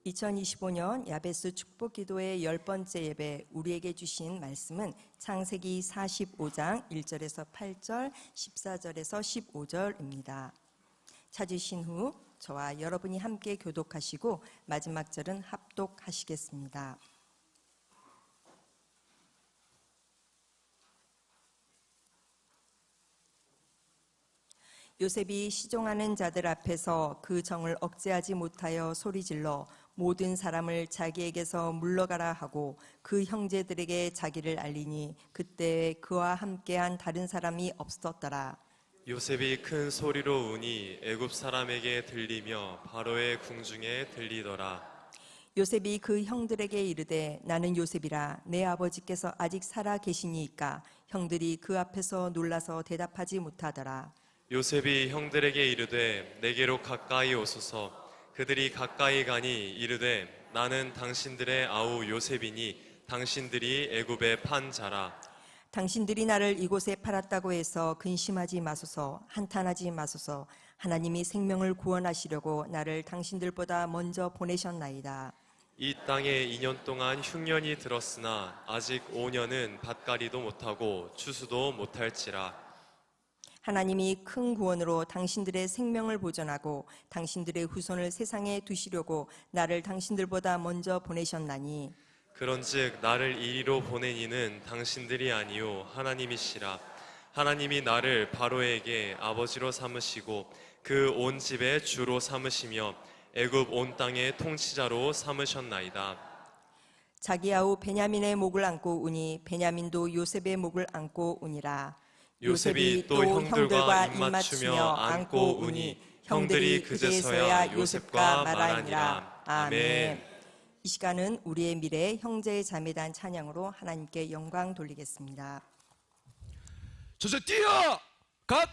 2025년 야베스 축복기도의 10번째 예배 우리에게 주신 말씀은 창세기 45장 1절에서 8절, 14절에서 15절입니다. 찾으신 후 저와 여러분이 함께 교독하시고 마지막 절은 합독하시겠습니다. 요셉이 시종하는 자들 앞에서 그 정을 억제하지 못하여 소리질러 모든 사람을 자기에게서 물러가라 하고 그 형제들에게 자기를 알리니 그때 그와 함께한 다른 사람이 없었더라. 요셉이 큰 소리로 우니 애굽 사람에게 들리며 바로의 궁중에 들리더라. 요셉이 그 형들에게 이르되 나는 요셉이라 내 아버지께서 아직 살아 계시니이까 형들이 그 앞에서 놀라서 대답하지 못하더라. 요셉이 형들에게 이르되 내게로 가까이 오소서. 그들이 가까이 가니 이르되 나는 당신들의 아우 요셉이니 당신들이 애굽에 판 자라. 당신들이 나를 이곳에 팔았다고 해서 근심하지 마소서, 한탄하지 마소서. 하나님이 생명을 구원하시려고 나를 당신들보다 먼저 보내셨나이다. 이 땅에 2년 동안 흉년이 들었으나 아직 5년은 밭갈이도 못하고 추수도 못할지라. 하나님이 큰 구원으로 당신들의 생명을 보존하고 당신들의 후손을 세상에 두시려고 나를 당신들보다 먼저 보내셨나니 그런즉 나를 이리로 보내니는 당신들이 아니요 하나님이시라. 하나님이 나를 바로에게 아버지로 삼으시고 그 온 집의 주로 삼으시며 애굽 온 땅의 통치자로 삼으셨나이다. 자기 아우 베냐민의 목을 안고 우니 베냐민도 요셉의 목을 안고 우니라. 요셉이 또 형들과 입맞추며 안고 우니 형들이 그제서야 요셉과 말하니라. 아멘. 이 시간은 우리의 미래 형제의 자매단 찬양으로 하나님께 영광 돌리겠습니다. 저서 뛰어! 갓!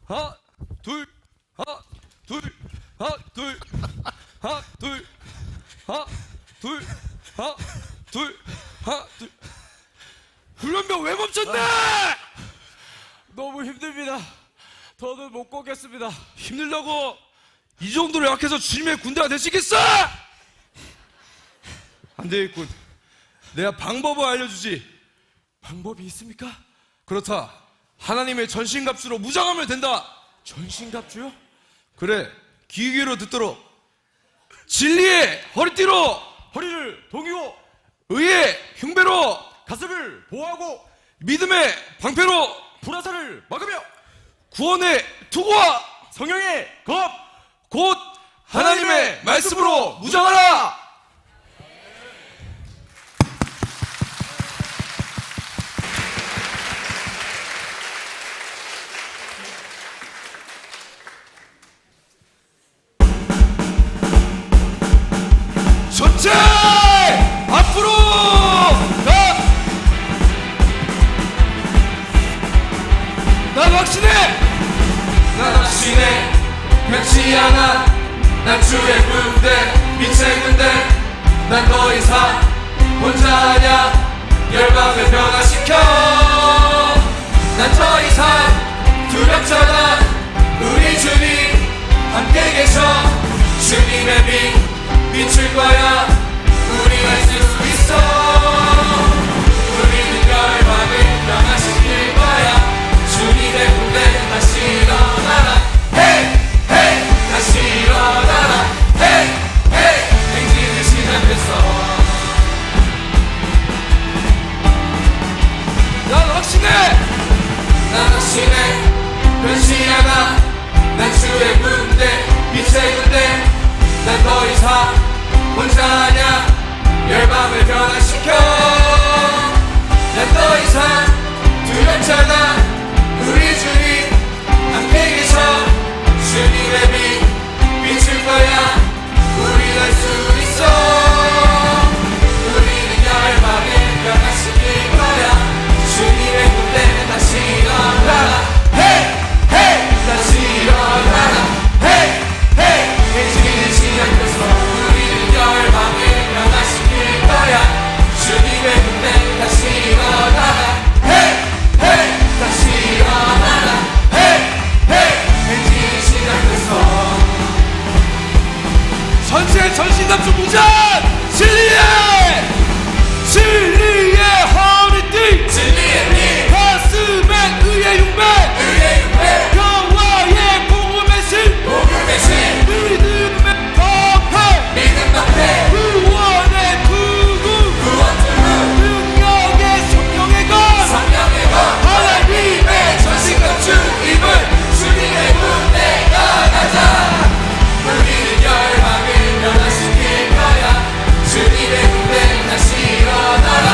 하나 둘 하나 둘 하나 둘 하나 둘 하나 둘 하나 둘 하나 둘. 훈련병 왜 멈췄네? 너무 힘듭니다. 더는 못 걷겠습니다. 힘들다고 이 정도로 약해서 주님의 군대가 될 수 있겠어? 안 되겠군. 내가 방법을 알려주지. 방법이 있습니까? 그렇다. 하나님의 전신갑주로 무장하면 된다. 전신갑주요? 그래, 귀 기울여 듣도록. 진리의 허리띠로, 허리를 동이고 의의 흉배로, 가슴을 보호하고 믿음의 방패로, 불화살을 막으며 구원의 투구와 성령의 겁 곧 하나님의 말씀으로 무장하라. 전체 앞으로 가. 난 확신해 변치 않아. 난 주의 군대 빛의 군대. 난 더 이상 혼자 아냐. 열방을 변화시켜. 난 더 이상 두렵잖아. 우리 주님 함께 계셔. 주님의 빛 비출 거야. 우리가 있을 수 있어. 우리는 열방을 변화시킬 거야. 주님의 군대 다시 일어나라. 헤이 헤이 다시 일어나라. 헤이 헤이 행진의 시작됐어. 난 확신해. 난 확신해 변치 않아. 난 주의 군대 빛의 군대. 난 더 이상 혼자 아냐. 열방을 변화시켜. 난 더 이상 두렵잖아. 우리 주님 함께 계셔. 주님의 빛 비출 거야. 우리 갈 수 있어. 우리는 열방을 변화시킬 거야. 주님의 군대 다시 일어나라. 헤이 헤이 다시 일어나라. 헤이 헤이 행진이 시작됐어. 우리는 열방을 변화시킬 거야. 우리의 전신갑주 무장! 진리의 허리띠! 가슴엔 의의 흉배! 여호와의 복음의 신! 믿음의 방패! 구원의 투구! 능력의 성령의 것! 하나님의 전신갑주 입을 주님의 군대 나가자! 우리는 열방을 변화시킬 거야. 주님의 군대 다시 일어나라.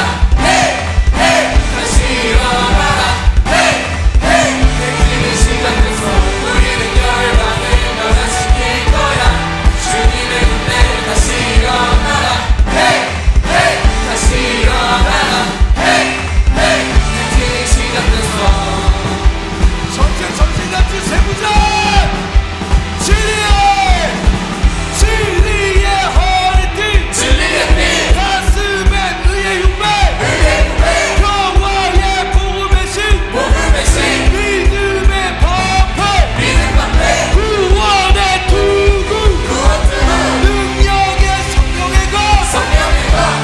다시 일어나라. 행진의 시간에서 우리는 열방을 변화시킬 거야. 주님의 군대 다시 일어나라. 다시 일어나라. 행진의 시간에서 전신갑주 세부장! 진리의 허리띠! 가슴엔 의의 흉배! 여호와의 복음의 신! 믿음의 방패! 구원의 투구! 능력의 성령의 것!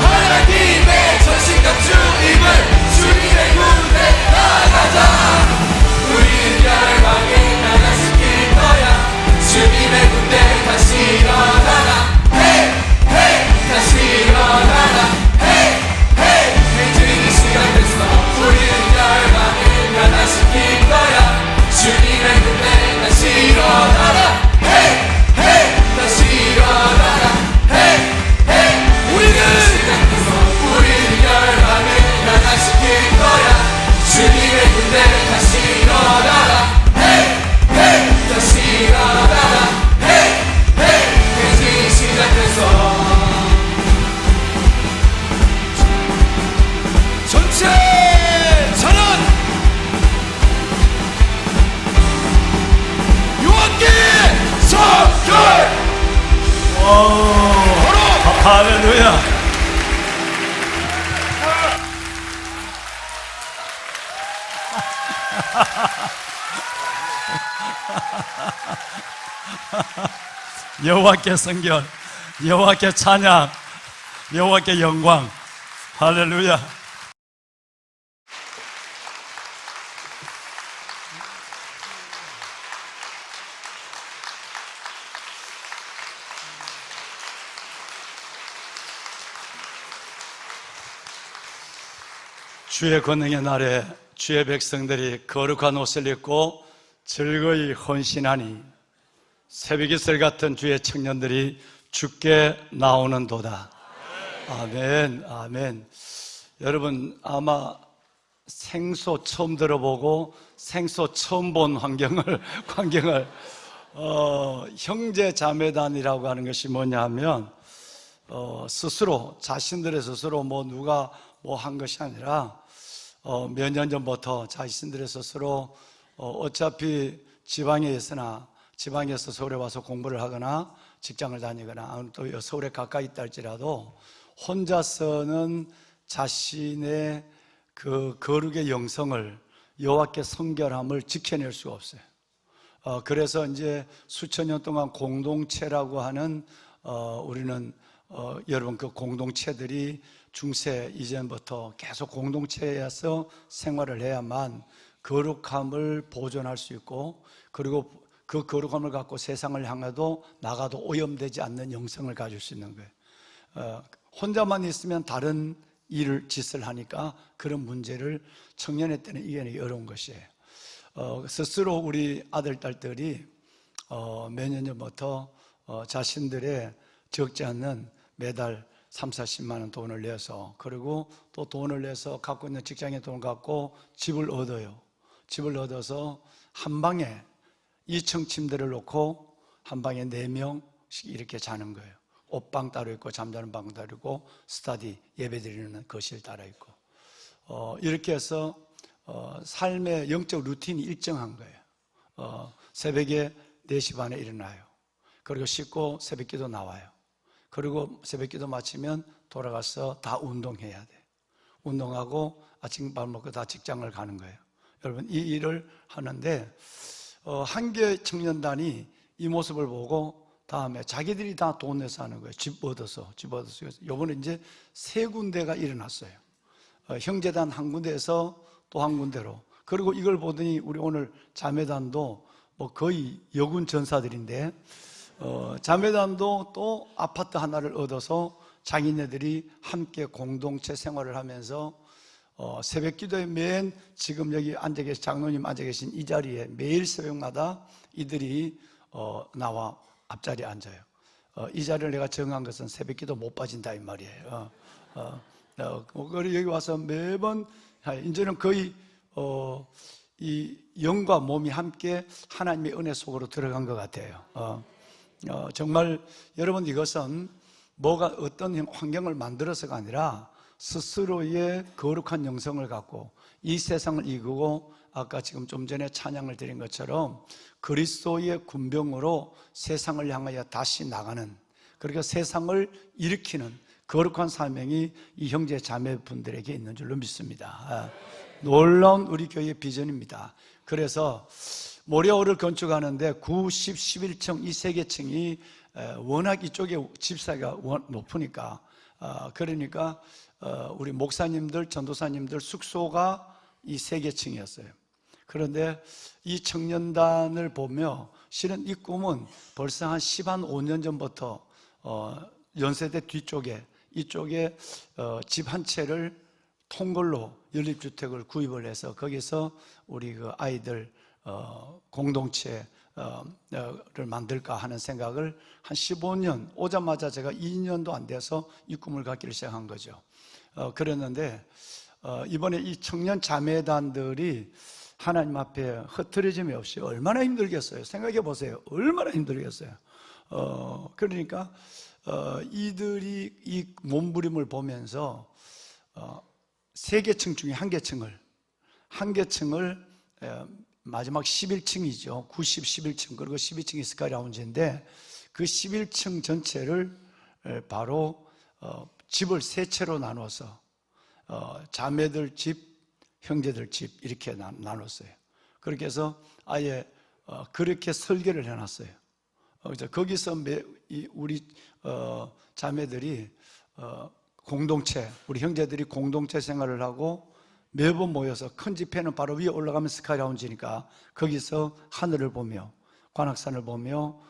하나님의 전신갑주 입을 주님의 군대 나가자. 우리는 열방을 변화시킬 거야. 주님의 군대 다시 일어나라. 다시 일어나라. 행진의 시간 됐어. 우리는 열방을 변화시킬 거야. 주님의 군대 다시 일어나라. 다시 일어나라. 우리는 시간 됐어. 우리는 열방을 변화시킬 거야. 주님의 군대 다시 일어나라. 다시 일어나라. 행진이 시작됐어. 전체 전원 요한계 성결 할렐루야. 여호와께 성결, 여호와께 찬양, 여호와께 영광. 할렐루야. 주의 권능의 날에 주의 백성들이 거룩한 옷을 입고 즐거이 헌신하니 새벽이슬 같은 주의 청년들이 주께 나오는도다. 아멘, 아멘. 여러분 아마 생소 처음 들어보고 생소 처음 본 환경을 형제 자매단이라고 하는 것이 뭐냐 하면 스스로 자신들의 스스로 뭐 누가 뭐 한 것이 아니라 몇 년 전부터 자신들의 스스로 어차피 지방에서 서울에 와서 공부를 하거나 직장을 다니거나 또 서울에 가까이 있다 할지라도 혼자서는 자신의 그 거룩의 영성을 여호와께 성결함을 지켜낼 수가 없어요. 그래서 이제 수천 년 동안 공동체라고 하는 우리는 여러분 그 공동체들이 중세 이전부터 계속 공동체에서 생활을 해야만 거룩함을 보존할 수 있고 그리고 그 거룩함을 갖고 세상을 향해도 나가도 오염되지 않는 영성을 가질 수 있는 거예요. 혼자만 있으면 다른 짓을 하니까 그런 문제를 청년의 때는 이겨내기 어려운 것이에요. 스스로 우리 아들, 딸들이 몇 년 전부터 자신들의 적지 않는 매달 30-40만 원 돈을 내서 그리고 또 돈을 내서 갖고 있는 직장에 돈을 갖고 집을 얻어요. 집을 얻어서 한 방에 2층 침대를 놓고 한 방에 4명씩 이렇게 자는 거예요. 옷방 따로 있고 잠자는 방 따로 있고 스터디 예배드리는 거실 따로 있고 이렇게 해서 삶의 영적 루틴이 일정한 거예요. 새벽에 4시 반에 일어나요. 그리고 씻고 새벽기도 나와요. 그리고 새벽기도 마치면 돌아가서 다 운동해야 돼. 운동하고 아침밥 먹고 다 직장을 가는 거예요. 여러분 이 일을 하는데 한교회 청년단이 이 모습을 보고 다음에 자기들이 다 돈 내서 하는 거예요. 집 얻어서. 요번에 이제 3군데가 일어났어요. 형제단 한 군데에서 또 한 군데로. 그리고 이걸 보더니 우리 오늘 자매단도 뭐 거의 여군 전사들인데, 자매단도 또 아파트 하나를 얻어서 자기네들이 함께 공동체 생활을 하면서 새벽 기도에 맨 지금 여기 앉아 계신 장로님 앉아 계신 이 자리에 매일 새벽마다 이들이 나와 앞자리에 앉아요. 이 자리를 내가 정한 것은 새벽 기도 못 빠진다 이 말이에요. 그리고 여기 와서 매번 이제는 거의 이 영과 몸이 함께 하나님의 은혜 속으로 들어간 것 같아요. 정말 여러분, 이것은 뭐가 어떤 환경을 만들어서가 아니라 스스로의 거룩한 영성을 갖고 이 세상을 이기고, 아까 지금 좀 전에 찬양을 드린 것처럼 그리스도의 군병으로 세상을 향하여 다시 나가는, 그러니까 세상을 일으키는 거룩한 사명이 이 형제 자매분들에게 있는 줄로 믿습니다. 놀라운 우리 교회의 비전입니다. 그래서 모리아홀을 건축하는데 9, 10, 11층 이 3개층이 워낙 이쪽에 집사가 높으니까, 그러니까 우리 목사님들, 전도사님들 숙소가 이 3개층이었어요. 그런데 이 청년단을 보며 실은 이 꿈은 벌써 한 15년 전부터 연세대 뒤쪽에 이쪽에 집 한 채를 통걸로 연립주택을 구입을 해서 거기서 우리 그 아이들 공동체를 만들까 하는 생각을 한 15년 오자마자 제가 2년도 안 돼서 이 꿈을 갖기를 시작한 거죠. 그랬는데 이번에 이 청년 자매단들이 하나님 앞에 흐트러짐이 없이 얼마나 힘들겠어요. 생각해 보세요. 얼마나 힘들겠어요. 그러니까 이들이 이 몸부림을 보면서 3개층 중에 한 개층을 마지막 11층이죠. 90, 11층 그리고 12층이 스카이라운지인데 그 11층 전체를 바로 집을 3채로 나눠서 자매들 집, 형제들 집 이렇게 나눴어요. 그렇게 해서 아예 그렇게 설계를 해놨어요. 그래서 거기서 우리 자매들이 공동체, 우리 형제들이 공동체 생활을 하고 매번 모여서 큰 집회는 바로 위에 올라가면 스카이라운지니까 거기서 하늘을 보며 관악산을 보며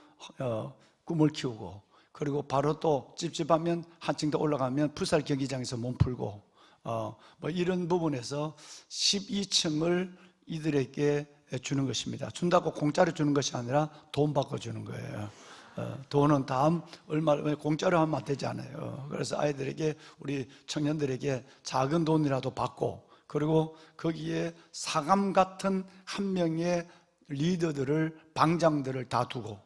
꿈을 키우고, 그리고 바로 또 찝찝하면 한층 더 올라가면 풋살 경기장에서 몸 풀고 뭐 이런 부분에서 12층을 이들에게 주는 것입니다. 준다고 공짜로 주는 것이 아니라 돈 받고 주는 거예요. 돈은 다음 얼마 공짜로 하면 안 되지 않아요. 그래서 아이들에게, 우리 청년들에게 작은 돈이라도 받고, 그리고 거기에 사감 같은 한 명의 리더들을, 방장들을 다 두고,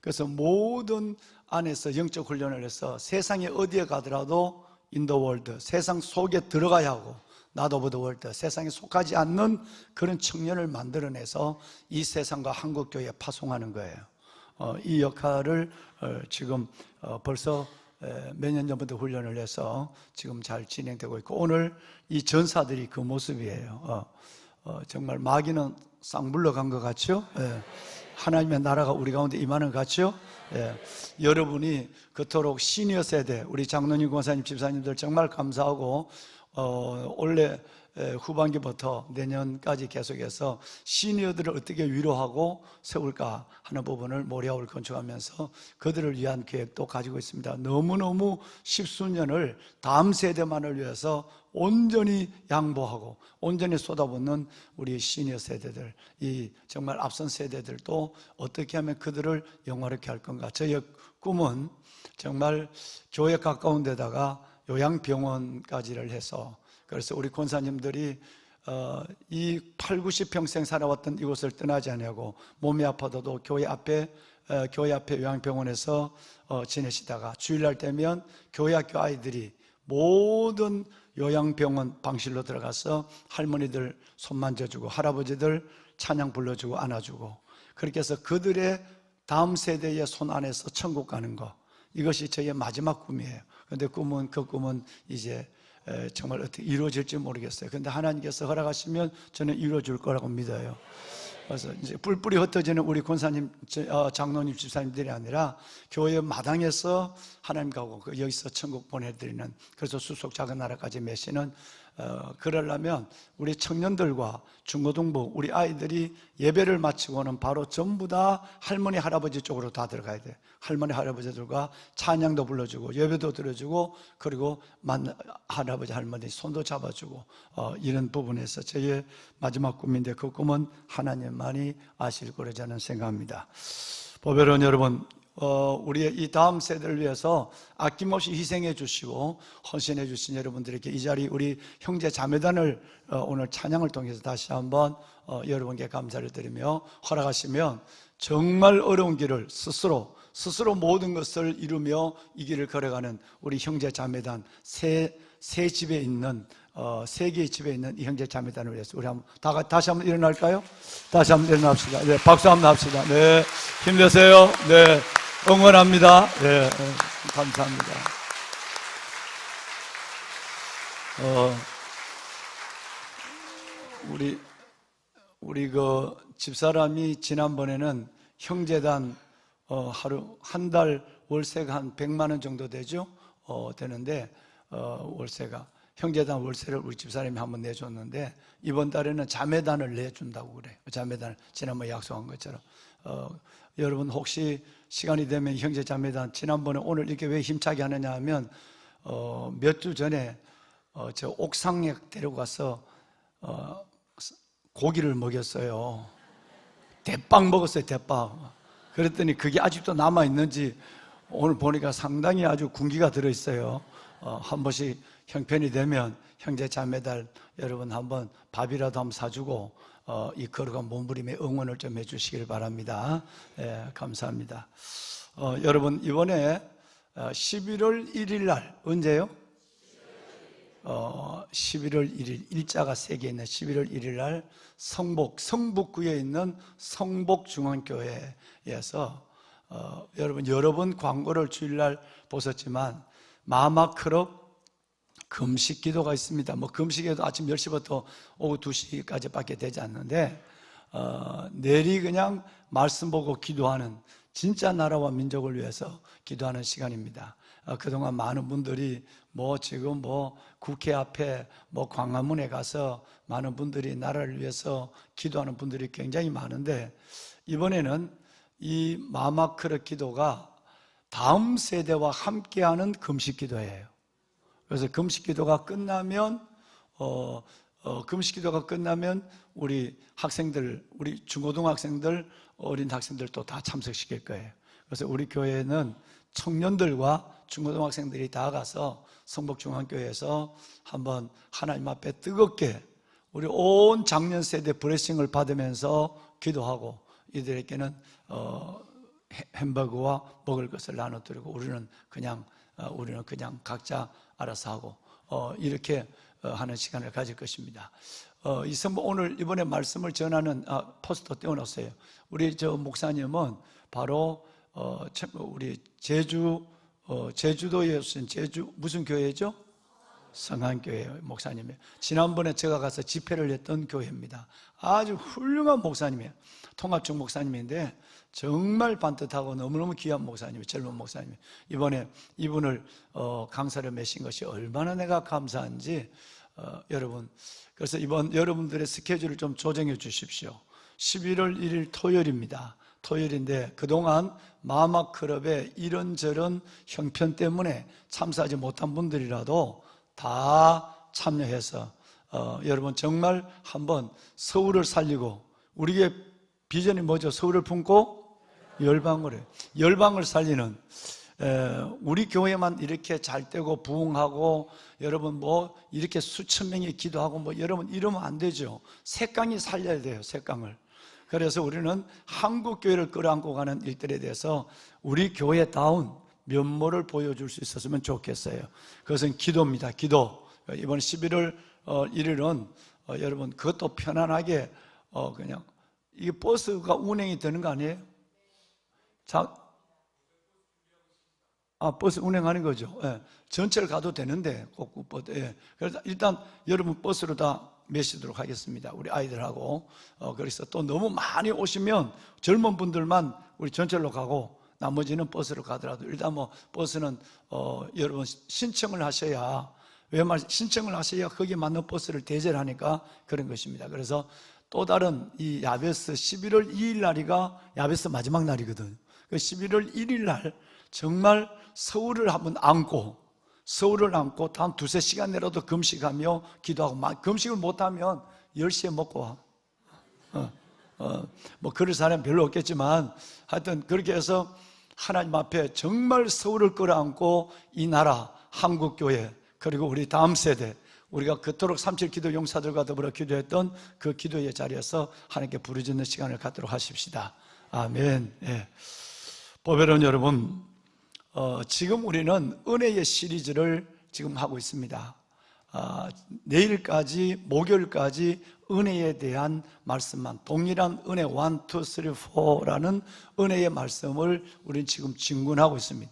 그래서 모든 안에서 영적 훈련을 해서 세상에 어디에 가더라도 in the world, 세상 속에 들어가야 하고 not of the world, 세상에 속하지 않는 그런 청년을 만들어내서 이 세상과 한국교회에 파송하는 거예요. 이 역할을 지금 벌써 몇 년 전부터 훈련을 해서 지금 잘 진행되고 있고, 오늘 이 전사들이 그 모습이에요. 정말 마귀는 싹 물러간 것 같죠? 하나님의 나라가 우리 가운데 임하는 것 같죠? 여러분이 그토록 시니어 세대, 우리 장로님, 권사님, 집사님들 정말 감사하고, 올해 후반기부터 내년까지 계속해서 시니어들을 어떻게 위로하고 세울까 하는 부분을 모리아홀을 건축하면서 그들을 위한 계획도 가지고 있습니다. 너무너무 십수년을 다음 세대만을 위해서 온전히 양보하고 온전히 쏟아붓는 우리 시니어 세대들, 이 정말 앞선 세대들도 어떻게 하면 그들을 영화롭게 할 건가. 저의 꿈은 정말 교회 가까운 데다가 요양병원까지를 해서, 그래서 우리 권사님들이 이 8, 90평생 살아왔던 이곳을 떠나지 않냐고 몸이 아파도 교회 앞에 요양병원에서 지내시다가 주일날 되면 교회 학교 아이들이 모든 요양병원 방실로 들어가서 할머니들 손 만져주고 할아버지들 찬양 불러주고 안아주고, 그렇게 해서 그들의 다음 세대의 손 안에서 천국 가는 거, 이것이 저의 마지막 꿈이에요. 그런데 그 꿈은 이제 정말 어떻게 이루어질지 모르겠어요. 그런데 하나님께서 허락하시면 저는 이루어질 거라고 믿어요. 그래서 이제 뿔뿔이 흩어지는 우리 권사님, 장로님, 집사님들이 아니라 교회 마당에서 하나님 가고 여기서 천국 보내드리는, 그래서 수속 작은 나라까지 메시는, 그러려면 우리 청년들과 중고등부 우리 아이들이 예배를 마치고는 바로 전부 다 할머니 할아버지 쪽으로 다 들어가야 돼. 할머니 할아버지들과 찬양도 불러주고 예배도 드려주고, 그리고 할아버지 할머니 손도 잡아주고, 이런 부분에서 저의 마지막 꿈인데, 그 꿈은 하나님만이 아실 거라 저는 생각합니다. 보배로운 여러분, 우리의 이 다음 세대를 위해서 아낌없이 희생해 주시고 헌신해 주신 여러분들에게 이 자리 우리 형제 자매단을 오늘 찬양을 통해서 다시 한번 여러분께 감사를 드리며, 허락하시면 정말 어려운 길을 스스로 모든 것을 이루며 이 길을 걸어가는 우리 형제 자매단, 세 집에 있는, 세 개의 집에 있는 이 형제 자매단을 위해서 우리 한번 다시 한번 일어날까요? 다시 한번 일어납시다. 네, 박수 한번 합시다. 네, 힘내세요. 네, 응원합니다. 네, 감사합니다. 우리 그 집사람이 지난번에는 형제단 하루 한 달 월세가 한 100만 원 정도 되죠? 되는데 월세가, 형제단 월세를 우리 집사람이 한번 내줬는데, 이번 달에는 자매단을 내준다고 그래요. 자매단을 지난번에 약속한 것처럼. 여러분 혹시 시간이 되면 형제 자매단, 지난번에 오늘 이렇게 왜 힘차게 하느냐 하면 몇 주 전에 저 옥상에 데려가서 고기를 먹였어요. 대빵 먹었어요. 대빵. 그랬더니 그게 아직도 남아있는지 오늘 보니까 상당히 아주 군기가 들어있어요. 한 번씩 형편이 되면 형제 자매들 여러분 한번 밥이라도 한번 사주고 이 거룩한 몸부림에 응원을 좀 해주시길 바랍니다. 예, 감사합니다. 여러분 이번에 11월 1일 날, 언제요? 11월 1일, 일자가 3개 있는 11월 1일 날 성북구에 있는 성북중앙교회에서 여러분 여러 번 광고를 주일날 보셨지만 마마크럽 금식 기도가 있습니다. 뭐 금식에도 아침 10시부터 오후 2시까지 밖에 되지 않는데 내리 그냥 말씀 보고 기도하는, 진짜 나라와 민족을 위해서 기도하는 시간입니다. 그동안 많은 분들이 지금 국회 앞에 광화문에 가서 많은 분들이 나라를 위해서 기도하는 분들이 굉장히 많은데, 이번에는 이 마마크르 기도가 다음 세대와 함께하는 금식 기도예요. 그래서 금식 기도가 끝나면 우리 학생들, 우리 중고등학생들, 어린 학생들도 다 참석시킬 거예요. 그래서 우리 교회는 청년들과 중고등학생들이 다 가서 성북중앙교회에서 한번 하나님 앞에 뜨겁게 우리 온 장년 세대 브레싱을 받으면서 기도하고, 이들에게는 햄버거와 먹을 것을 나눠드리고 우리는 그냥 각자 알아서 하고 이렇게 하는 시간을 가질 것입니다. 오늘 이번에 말씀을 전하는 포스터 떼어놨어요. 우리 저 목사님은 바로 우리 제주도에 오신 무슨 교회죠? 성안교회 목사님이에요. 지난번에 제가 가서 집회를 했던 교회입니다. 아주 훌륭한 목사님이에요. 통합중 목사님인데 정말 반듯하고 너무너무 귀한 목사님이에요. 젊은 목사님이에요. 이번에 이분을 강사를 메신 것이 얼마나 내가 감사한지 여러분, 그래서 이번 여러분들의 스케줄을 좀 조정해 주십시오. 11월 1일 토요일입니다. 토요일인데 그동안 마마클럽의 이런저런 형편 때문에 참석하지 못한 분들이라도 다 참여해서 여러분 정말 한번 서울을 살리고, 우리의 비전이 뭐죠? 서울을 품고 열방을 살리는, 우리 교회만 이렇게 잘 되고 부흥하고 여러분 이렇게 수천 명이 기도하고 여러분 이러면 안 되죠. 색강이 살려야 돼요. 색강을. 그래서 우리는 한국 교회를 끌어안고 가는 일들에 대해서 우리 교회다운 면모를 보여줄 수 있었으면 좋겠어요. 그것은 기도입니다. 기도. 이번 11월 1일은 여러분 그것도 편안하게 그냥 이게 버스가 운행이 되는 거 아니에요? 버스 운행하는 거죠. 예. 전철 가도 되는데 꼭꼭 예. 그래서 일단 여러분 버스로 다 메시도록 하겠습니다. 우리 아이들하고. 그래서 또 너무 많이 오시면 젊은 분들만 우리 전철로 가고 나머지는 버스로 가더라도 일단 뭐 버스는 여러분 신청을 하셔야, 왜 신청을 하셔야 거기에 맞는 버스를 대절을 하니까 그런 것입니다. 그래서 또 다른 이 야베스 11월 2일 날이가 야베스 마지막 날이거든요. 그 11월 1일 날 정말 서울을 한번 안고, 서울을 안고 다음 두세 시간 내로도 금식하며 기도하고, 금식을 못하면 10시에 먹고 와. 뭐 그럴 사람 별로 없겠지만 하여튼 그렇게 해서 하나님 앞에 정말 서울을 끌어안고 이 나라 한국교회 그리고 우리 다음 세대, 우리가 그토록 37 기도 용사들과 더불어 기도했던 그 기도의 자리에서 하나님께 부르짖는 시간을 갖도록 하십시다. 아멘. 예. 보배로운 여러분, 지금 우리는 은혜의 시리즈를 지금 하고 있습니다. 내일까지, 목요일까지 은혜에 대한 말씀만, 동일한 은혜 1, 2, 3, 4라는 은혜의 말씀을 우리는 지금 진군하고 있습니다.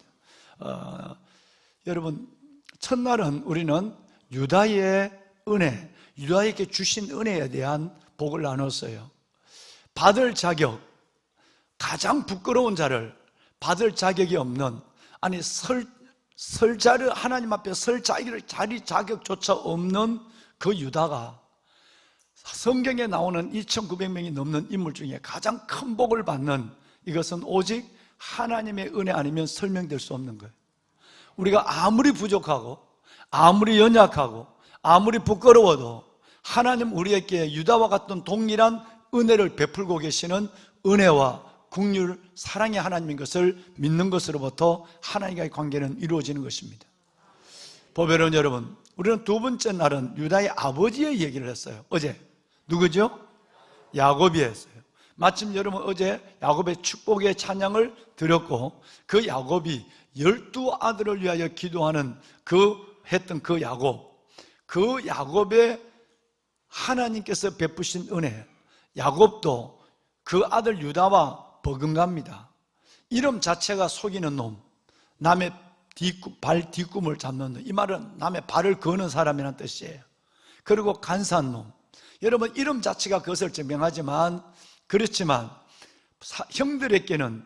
여러분, 첫날은 우리는 유다의 은혜, 유다에게 주신 은혜에 대한 복을 나눴어요. 받을 자격, 가장 부끄러운 자를 받을 자격이 없는, 아니 설 자리, 하나님 앞에 설 자리 자격조차 없는 그 유다가 성경에 나오는 2,900명이 넘는 인물 중에 가장 큰 복을 받는, 이것은 오직 하나님의 은혜 아니면 설명될 수 없는 거예요. 우리가 아무리 부족하고 아무리 연약하고 아무리 부끄러워도 하나님 우리에게 유다와 같은 동일한 은혜를 베풀고 계시는 은혜와 긍휼, 사랑의 하나님인 것을 믿는 것으로부터 하나님과의 관계는 이루어지는 것입니다. 보배로운 여러분, 우리는 두 번째 날은 유다의 아버지의 얘기를 했어요. 어제 누구죠? 야곱이 했어요. 마침 여러분 어제 야곱의 축복의 찬양을 드렸고, 그 야곱이 12아들을 위하여 기도하는 했던 그 야곱의 하나님께서 베푸신 은혜, 야곱도 그 아들 유다와 버금갑니다. 이름 자체가 속이는 놈, 남의 발 뒤꿈을 잡는 놈, 이 말은 남의 발을 거는 사람이라는 뜻이에요. 그리고 간사한 놈, 여러분 이름 자체가 그것을 증명하지만, 그렇지만 형들에게는,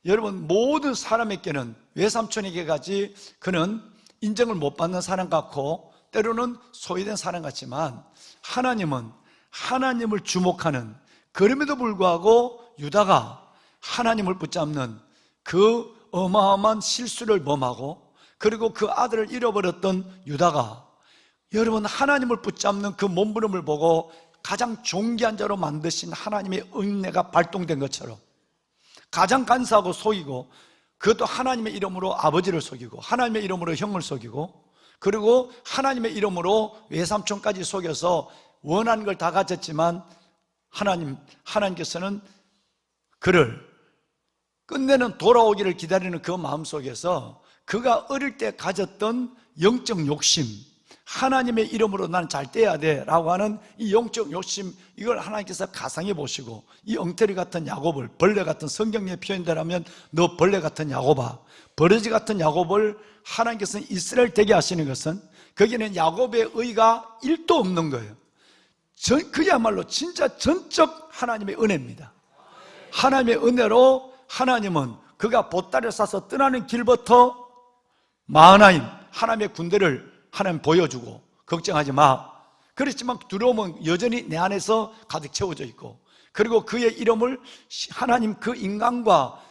여러분 모든 사람에게는, 외삼촌에게까지 그는 인정을 못 받는 사람 같고 때로는 소외된 사람 같지만, 하나님은 하나님을 주목하는, 그럼에도 불구하고 유다가 하나님을 붙잡는 그 어마어마한 실수를 범하고, 그리고 그 아들을 잃어버렸던 유다가 여러분 하나님을 붙잡는 그 몸부림을 보고 가장 존귀한 자로 만드신 하나님의 은혜가 발동된 것처럼 가장 간사하고 속이고, 그것도 하나님의 이름으로 아버지를 속이고 하나님의 이름으로 형을 속이고, 그리고 하나님의 이름으로 외삼촌까지 속여서 원하는 걸 다 가졌지만 하나님께서는 그를 끝내는 돌아오기를 기다리는 그 마음속에서 그가 어릴 때 가졌던 영적 욕심, 하나님의 이름으로 나는 잘 떼야 돼 라고 하는 이 영적 욕심, 이걸 하나님께서 가상해 보시고 이 엉터리 같은 야곱을, 벌레 같은, 성경의 표현대로면 너 벌레 같은 야곱아, 버러지 같은 야곱을 하나님께서는 이스라엘 되게 하시는 것은, 거기는 야곱의 의가 1도 없는 거예요. 그야말로 진짜 전적 하나님의 은혜입니다. 하나님의 은혜로 하나님은 그가 보따리를 싸서 떠나는 길부터 마하나임, 하나님의 군대를 하나님 보여주고 걱정하지 마. 그렇지만 두려움은 여전히 내 안에서 가득 채워져 있고, 그리고 그의 이름을 하나님 그 인간과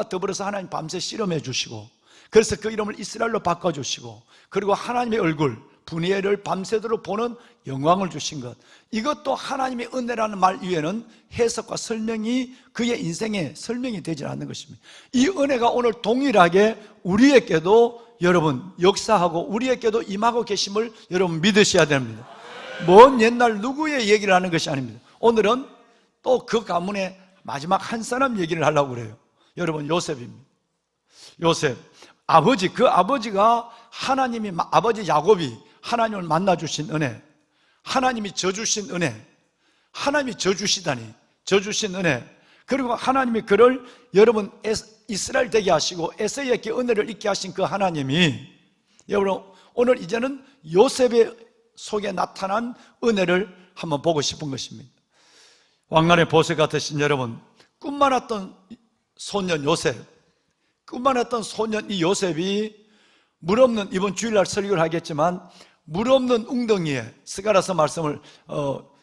더불어서 하나님 밤새 실험해 주시고, 그래서 그 이름을 이스라엘로 바꿔주시고, 그리고 하나님의 얼굴 분이엘을 밤새도록 보는 영광을 주신 것, 이것도 하나님의 은혜라는 말 위에는 해석과 설명이 그의 인생에 설명이 되지 않는 것입니다. 이 은혜가 오늘 동일하게 우리에게도 여러분 역사하고 우리에게도 임하고 계심을 여러분 믿으셔야 됩니다. 먼 옛날 누구의 얘기를 하는 것이 아닙니다. 오늘은 또 그 가문의 마지막 한 사람 얘기를 하려고 그래요. 여러분 요셉입니다. 요셉 아버지, 그 아버지가 하나님이, 아버지 야곱이 하나님을 만나주신 은혜, 하나님이 져주신 은혜, 하나님이 져주시다니, 져주신 은혜, 그리고 하나님이 그를 여러분 이스라엘 되게 하시고 에서에게 은혜를 있게 하신 그 하나님이 여러분 오늘 이제는 요셉의 속에 나타난 은혜를 한번 보고 싶은 것입니다. 왕관의 보석 같으신 여러분, 꿈 많았던 소년 요셉, 꿈 많았던 소년 이 요셉이 물 없는, 이번 주일날 설교를 하겠지만 물 없는 웅덩이에 스가랴서 말씀을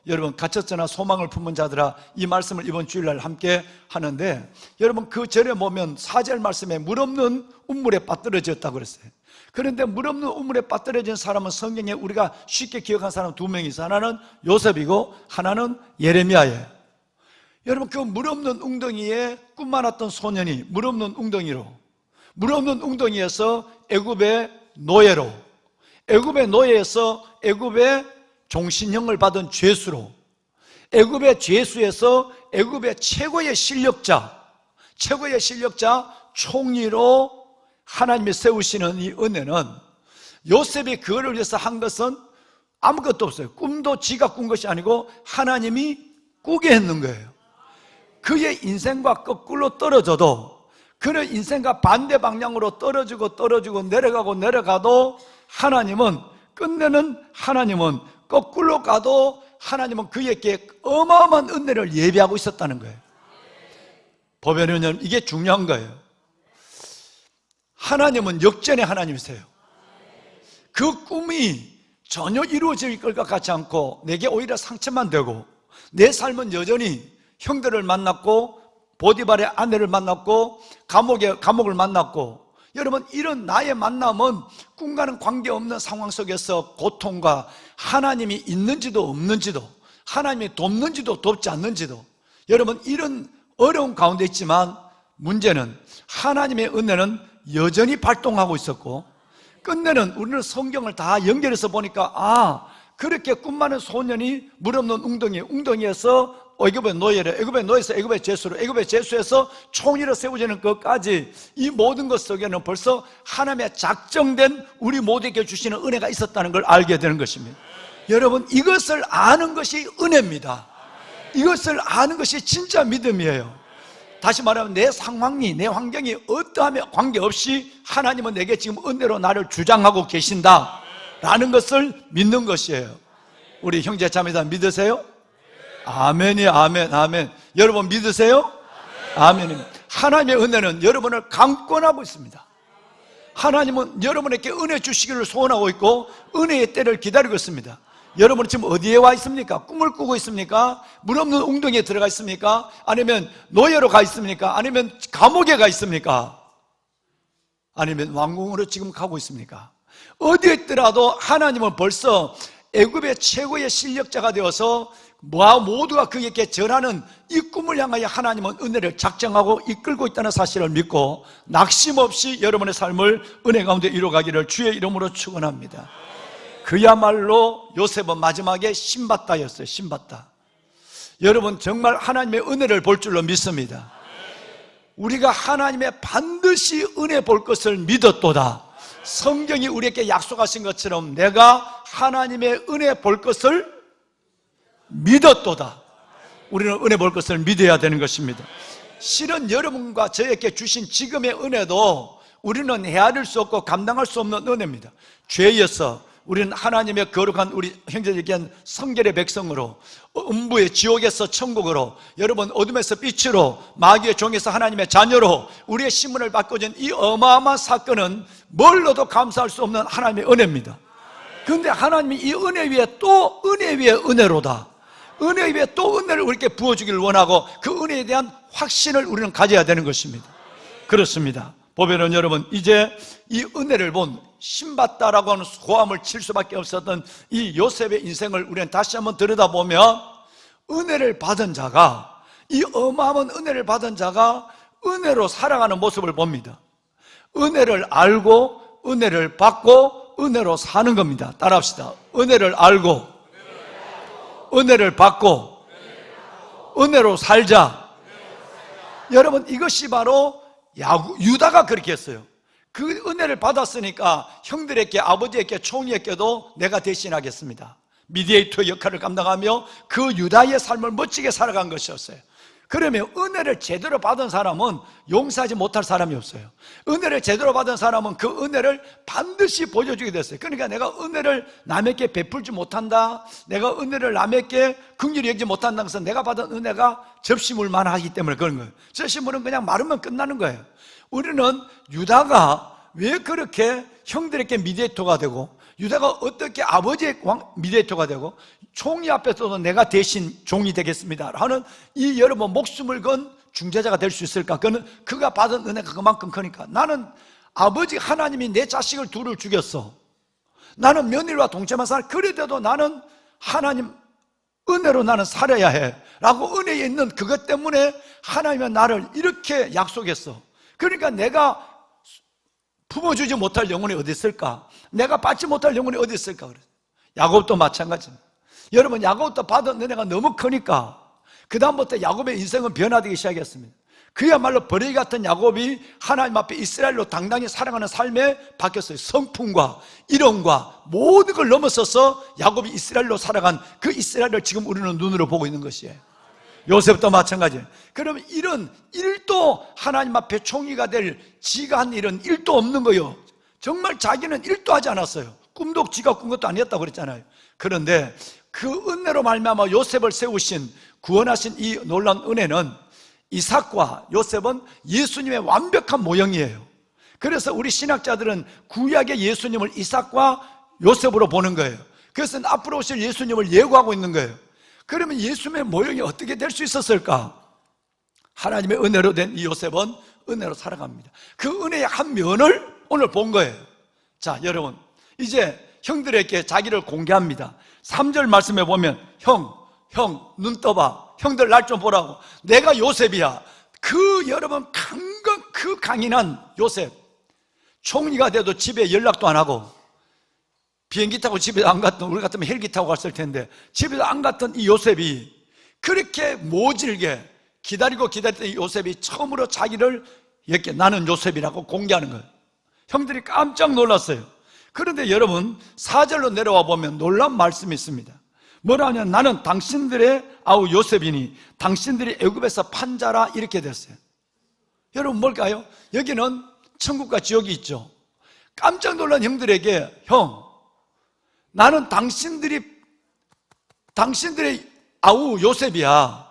여러분 갇혔으나 소망을 품은 자들아, 이 말씀을 이번 주일날 함께 하는데, 여러분 그 절에 보면 4절 말씀에 물 없는 우물에 빠뜨려졌다고 그랬어요. 그런데 물 없는 우물에 빠뜨려진 사람은 성경에 우리가 쉽게 기억한 사람 두 명이 있어요. 하나는 요셉이고 하나는 예레미야예요. 여러분 그 물 없는 웅덩이에 꿈 많았던 소년이 물 없는 웅덩이로, 물 없는 웅덩이에서 애굽의 노예로, 애굽의 노예에서 애굽의 종신형을 받은 죄수로, 애굽의 죄수에서 애굽의 최고의 실력자 총리로 하나님이 세우시는 이 은혜는, 요셉이 그거를 위해서 한 것은 아무것도 없어요. 꿈도 지가 꾼 것이 아니고 하나님이 꾸게 했는 거예요. 그의 인생과 거꾸로 떨어져도, 그의 인생과 반대 방향으로 떨어지고 내려가도 하나님은, 끝내는 하나님은, 거꾸로 가도 하나님은 그에게 어마어마한 은혜를 예비하고 있었다는 거예요. 보면은 이게 중요한 거예요. 하나님은 역전의 하나님이세요. 그 꿈이 전혀 이루어질 것 같지 않고 내게 오히려 상처만 되고, 내 삶은 여전히 형들을 만났고 보디발의 아내를 만났고 감옥을 만났고, 여러분 이런 나의 만남은 꿈과는 관계없는 상황 속에서 고통과 하나님이 있는지도 없는지도, 하나님이 돕는지도 돕지 않는지도, 여러분 이런 어려운 가운데 있지만 문제는 하나님의 은혜는 여전히 발동하고 있었고, 끝내는 우리는 성경을 다 연결해서 보니까 그렇게 꿈 많은 소년이 물 없는 웅덩이에서 애굽의 노예로, 애굽의 노예에서 애굽의 죄수로, 애굽의 죄수에서 총리로 세워지는 것까지, 이 모든 것 속에는 벌써 하나님의 작정된 우리 모두에게 주시는 은혜가 있었다는 걸 알게 되는 것입니다. 여러분 이것을 아는 것이 은혜입니다. 이것을 아는 것이 진짜 믿음이에요. 다시 말하면 내 상황이, 내 환경이 어떠함에 관계없이 하나님은 내게 지금 은혜로 나를 주장하고 계신다라는 것을 믿는 것이에요. 우리 형제 자매들 믿으세요? 아멘이 아멘. 여러분 믿으세요? 아멘입니다. 하나님의 은혜는 여러분을 강권하고 있습니다. 하나님은 여러분에게 은혜 주시기를 소원하고 있고 은혜의 때를 기다리고 있습니다. 여러분 지금 어디에 와 있습니까? 꿈을 꾸고 있습니까? 물 없는 웅덩이에 들어가 있습니까? 아니면 노예로 가 있습니까? 아니면 감옥에 가 있습니까? 아니면 왕궁으로 지금 가고 있습니까? 어디에 있더라도 하나님은 벌써 애굽의 최고의 실력자가 되어서 모두가 그에게 절하는 이 꿈을 향하여 하나님은 은혜를 작정하고 이끌고 있다는 사실을 믿고 낙심없이 여러분의 삶을 은혜 가운데 이루어가기를 주의 이름으로 축원합니다. 그야말로 요셉은 마지막에 신받다였어요. 신받다. 여러분 정말 하나님의 은혜를 볼 줄로 믿습니다. 우리가 하나님의 반드시 은혜 볼 것을 믿었도다. 성경이 우리에게 약속하신 것처럼 내가 하나님의 은혜 볼 것을 믿었도다. 우리는 은혜 볼 것을 믿어야 되는 것입니다. 실은 여러분과 저에게 주신 지금의 은혜도 우리는 헤아릴 수 없고 감당할 수 없는 은혜입니다. 죄였어 우리는 하나님의 거룩한 우리 형제들 얘기한 성결의 백성으로, 음부의 지옥에서 천국으로, 여러분 어둠에서 빛으로, 마귀의 종에서 하나님의 자녀로 우리의 신분을 바꿔준 이 어마어마한 사건은 뭘로도 감사할 수 없는 하나님의 은혜입니다. 그런데 하나님이 이 은혜 위에 또 은혜 위에 은혜로다, 은혜 위에 또 은혜를 우리에게 부어주기를 원하고 그 은혜에 대한 확신을 우리는 가져야 되는 것입니다. 그렇습니다. 보면은 여러분 이제 이 은혜를 본, 신받다라고 하는 고함을 칠 수밖에 없었던 이 요셉의 인생을 우리는 다시 한번 들여다보면, 은혜를 받은 자가, 이 어마어마한 은혜를 받은 자가 은혜로 살아가는 모습을 봅니다. 은혜를 알고 은혜를 받고 은혜로 사는 겁니다. 따라합시다. 은혜를 알고 은혜를 받고 은혜로 살자. 여러분 이것이 바로 유다가 그렇게 했어요. 그 은혜를 받았으니까 형들에게, 아버지에게, 총리에게도 내가 대신하겠습니다, 미디에이터 역할을 감당하며 그 유다의 삶을 멋지게 살아간 것이었어요. 그러면 은혜를 제대로 받은 사람은 용서하지 못할 사람이 없어요. 은혜를 제대로 받은 사람은 그 은혜를 반드시 보여주게 됐어요. 그러니까 내가 은혜를 남에게 베풀지 못한다, 내가 은혜를 남에게 긍휼히 여기지 못한다 해서 내가 받은 은혜가 접시물만 하기 때문에 그런 거예요. 접시물은 그냥 마르면 끝나는 거예요. 우리는 유다가 왜 그렇게 형들에게 미디에이터가 되고, 유다가 어떻게 아버지의 미디에이터가 되고, 총리 앞에서도 내가 대신 종이 되겠습니다 하는 이 여러분 목숨을 건 중재자가 될 수 있을까? 그는 그가 받은 은혜가 그만큼 크니까. 나는 아버지 하나님이 내 자식을 둘을 죽였어, 나는 며느리와 동체만 살, 그래도 나는 하나님 은혜로 나는 살아야 해 라고 은혜에 있는 그것 때문에 하나님은 나를 이렇게 약속했어. 그러니까 내가 품어주지 못할 영혼이 어디 있을까? 내가 받지 못할 영혼이 어디 있을까? 그래. 야곱도 마찬가지입니다. 여러분, 야곱도 받은 은혜가 너무 크니까 그 다음부터 야곱의 인생은 변화되기 시작했습니다. 그야말로 버레기 같은 야곱이 하나님 앞에 이스라엘로 당당히 살아가는 삶에 바뀌었어요. 성품과 일원과 모든 걸 넘어서서 야곱이 이스라엘로 살아간 그 이스라엘을 지금 우리는 눈으로 보고 있는 것이에요. 요셉도 마찬가지예요. 그러면 이런 일도 하나님 앞에 총리가 될 지가 한 일은 일도 없는 거예요. 정말 자기는 일도 하지 않았어요. 꿈도 지가 꾼 것도 아니었다고 그랬잖아요. 그런데 그 은혜로 말미암아 요셉을 세우신, 구원하신 이 놀라운 은혜는, 이삭과 요셉은 예수님의 완벽한 모형이에요. 그래서 우리 신학자들은 구약의 예수님을 이삭과 요셉으로 보는 거예요. 그것은 앞으로 오실 예수님을 예고하고 있는 거예요. 그러면 예수님의 모형이 어떻게 될 수 있었을까? 하나님의 은혜로 된 이 요셉은 은혜로 살아갑니다. 그 은혜의 한 면을 오늘 본 거예요. 자, 여러분, 이제 형들에게 자기를 공개합니다. 3절 말씀에 보면 형, 눈 떠봐. 형들 날 좀 보라고. 내가 요셉이야. 그 여러분 그 강인한 요셉, 총리가 돼도 집에 연락도 안 하고, 비행기 타고 집에 안 갔던, 우리 같으면 헬기 타고 갔을 텐데 집에도 안 갔던 이 요셉이 그렇게 모질게 기다리던 이 요셉이 처음으로 자기를 이렇게 나는 요셉이라고 공개하는 거예요. 형들이 깜짝 놀랐어요. 그런데 여러분 4절로 내려와 보면 놀라운 말씀이 있습니다. 뭐라 하냐면 나는 당신들의 아우 요셉이니 당신들이 애굽에서 판자라, 이렇게 됐어요. 여러분 뭘까요? 여기는 천국과 지옥이 있죠. 깜짝 놀란 형들에게 형, 나는 당신들의 아우 요셉이야,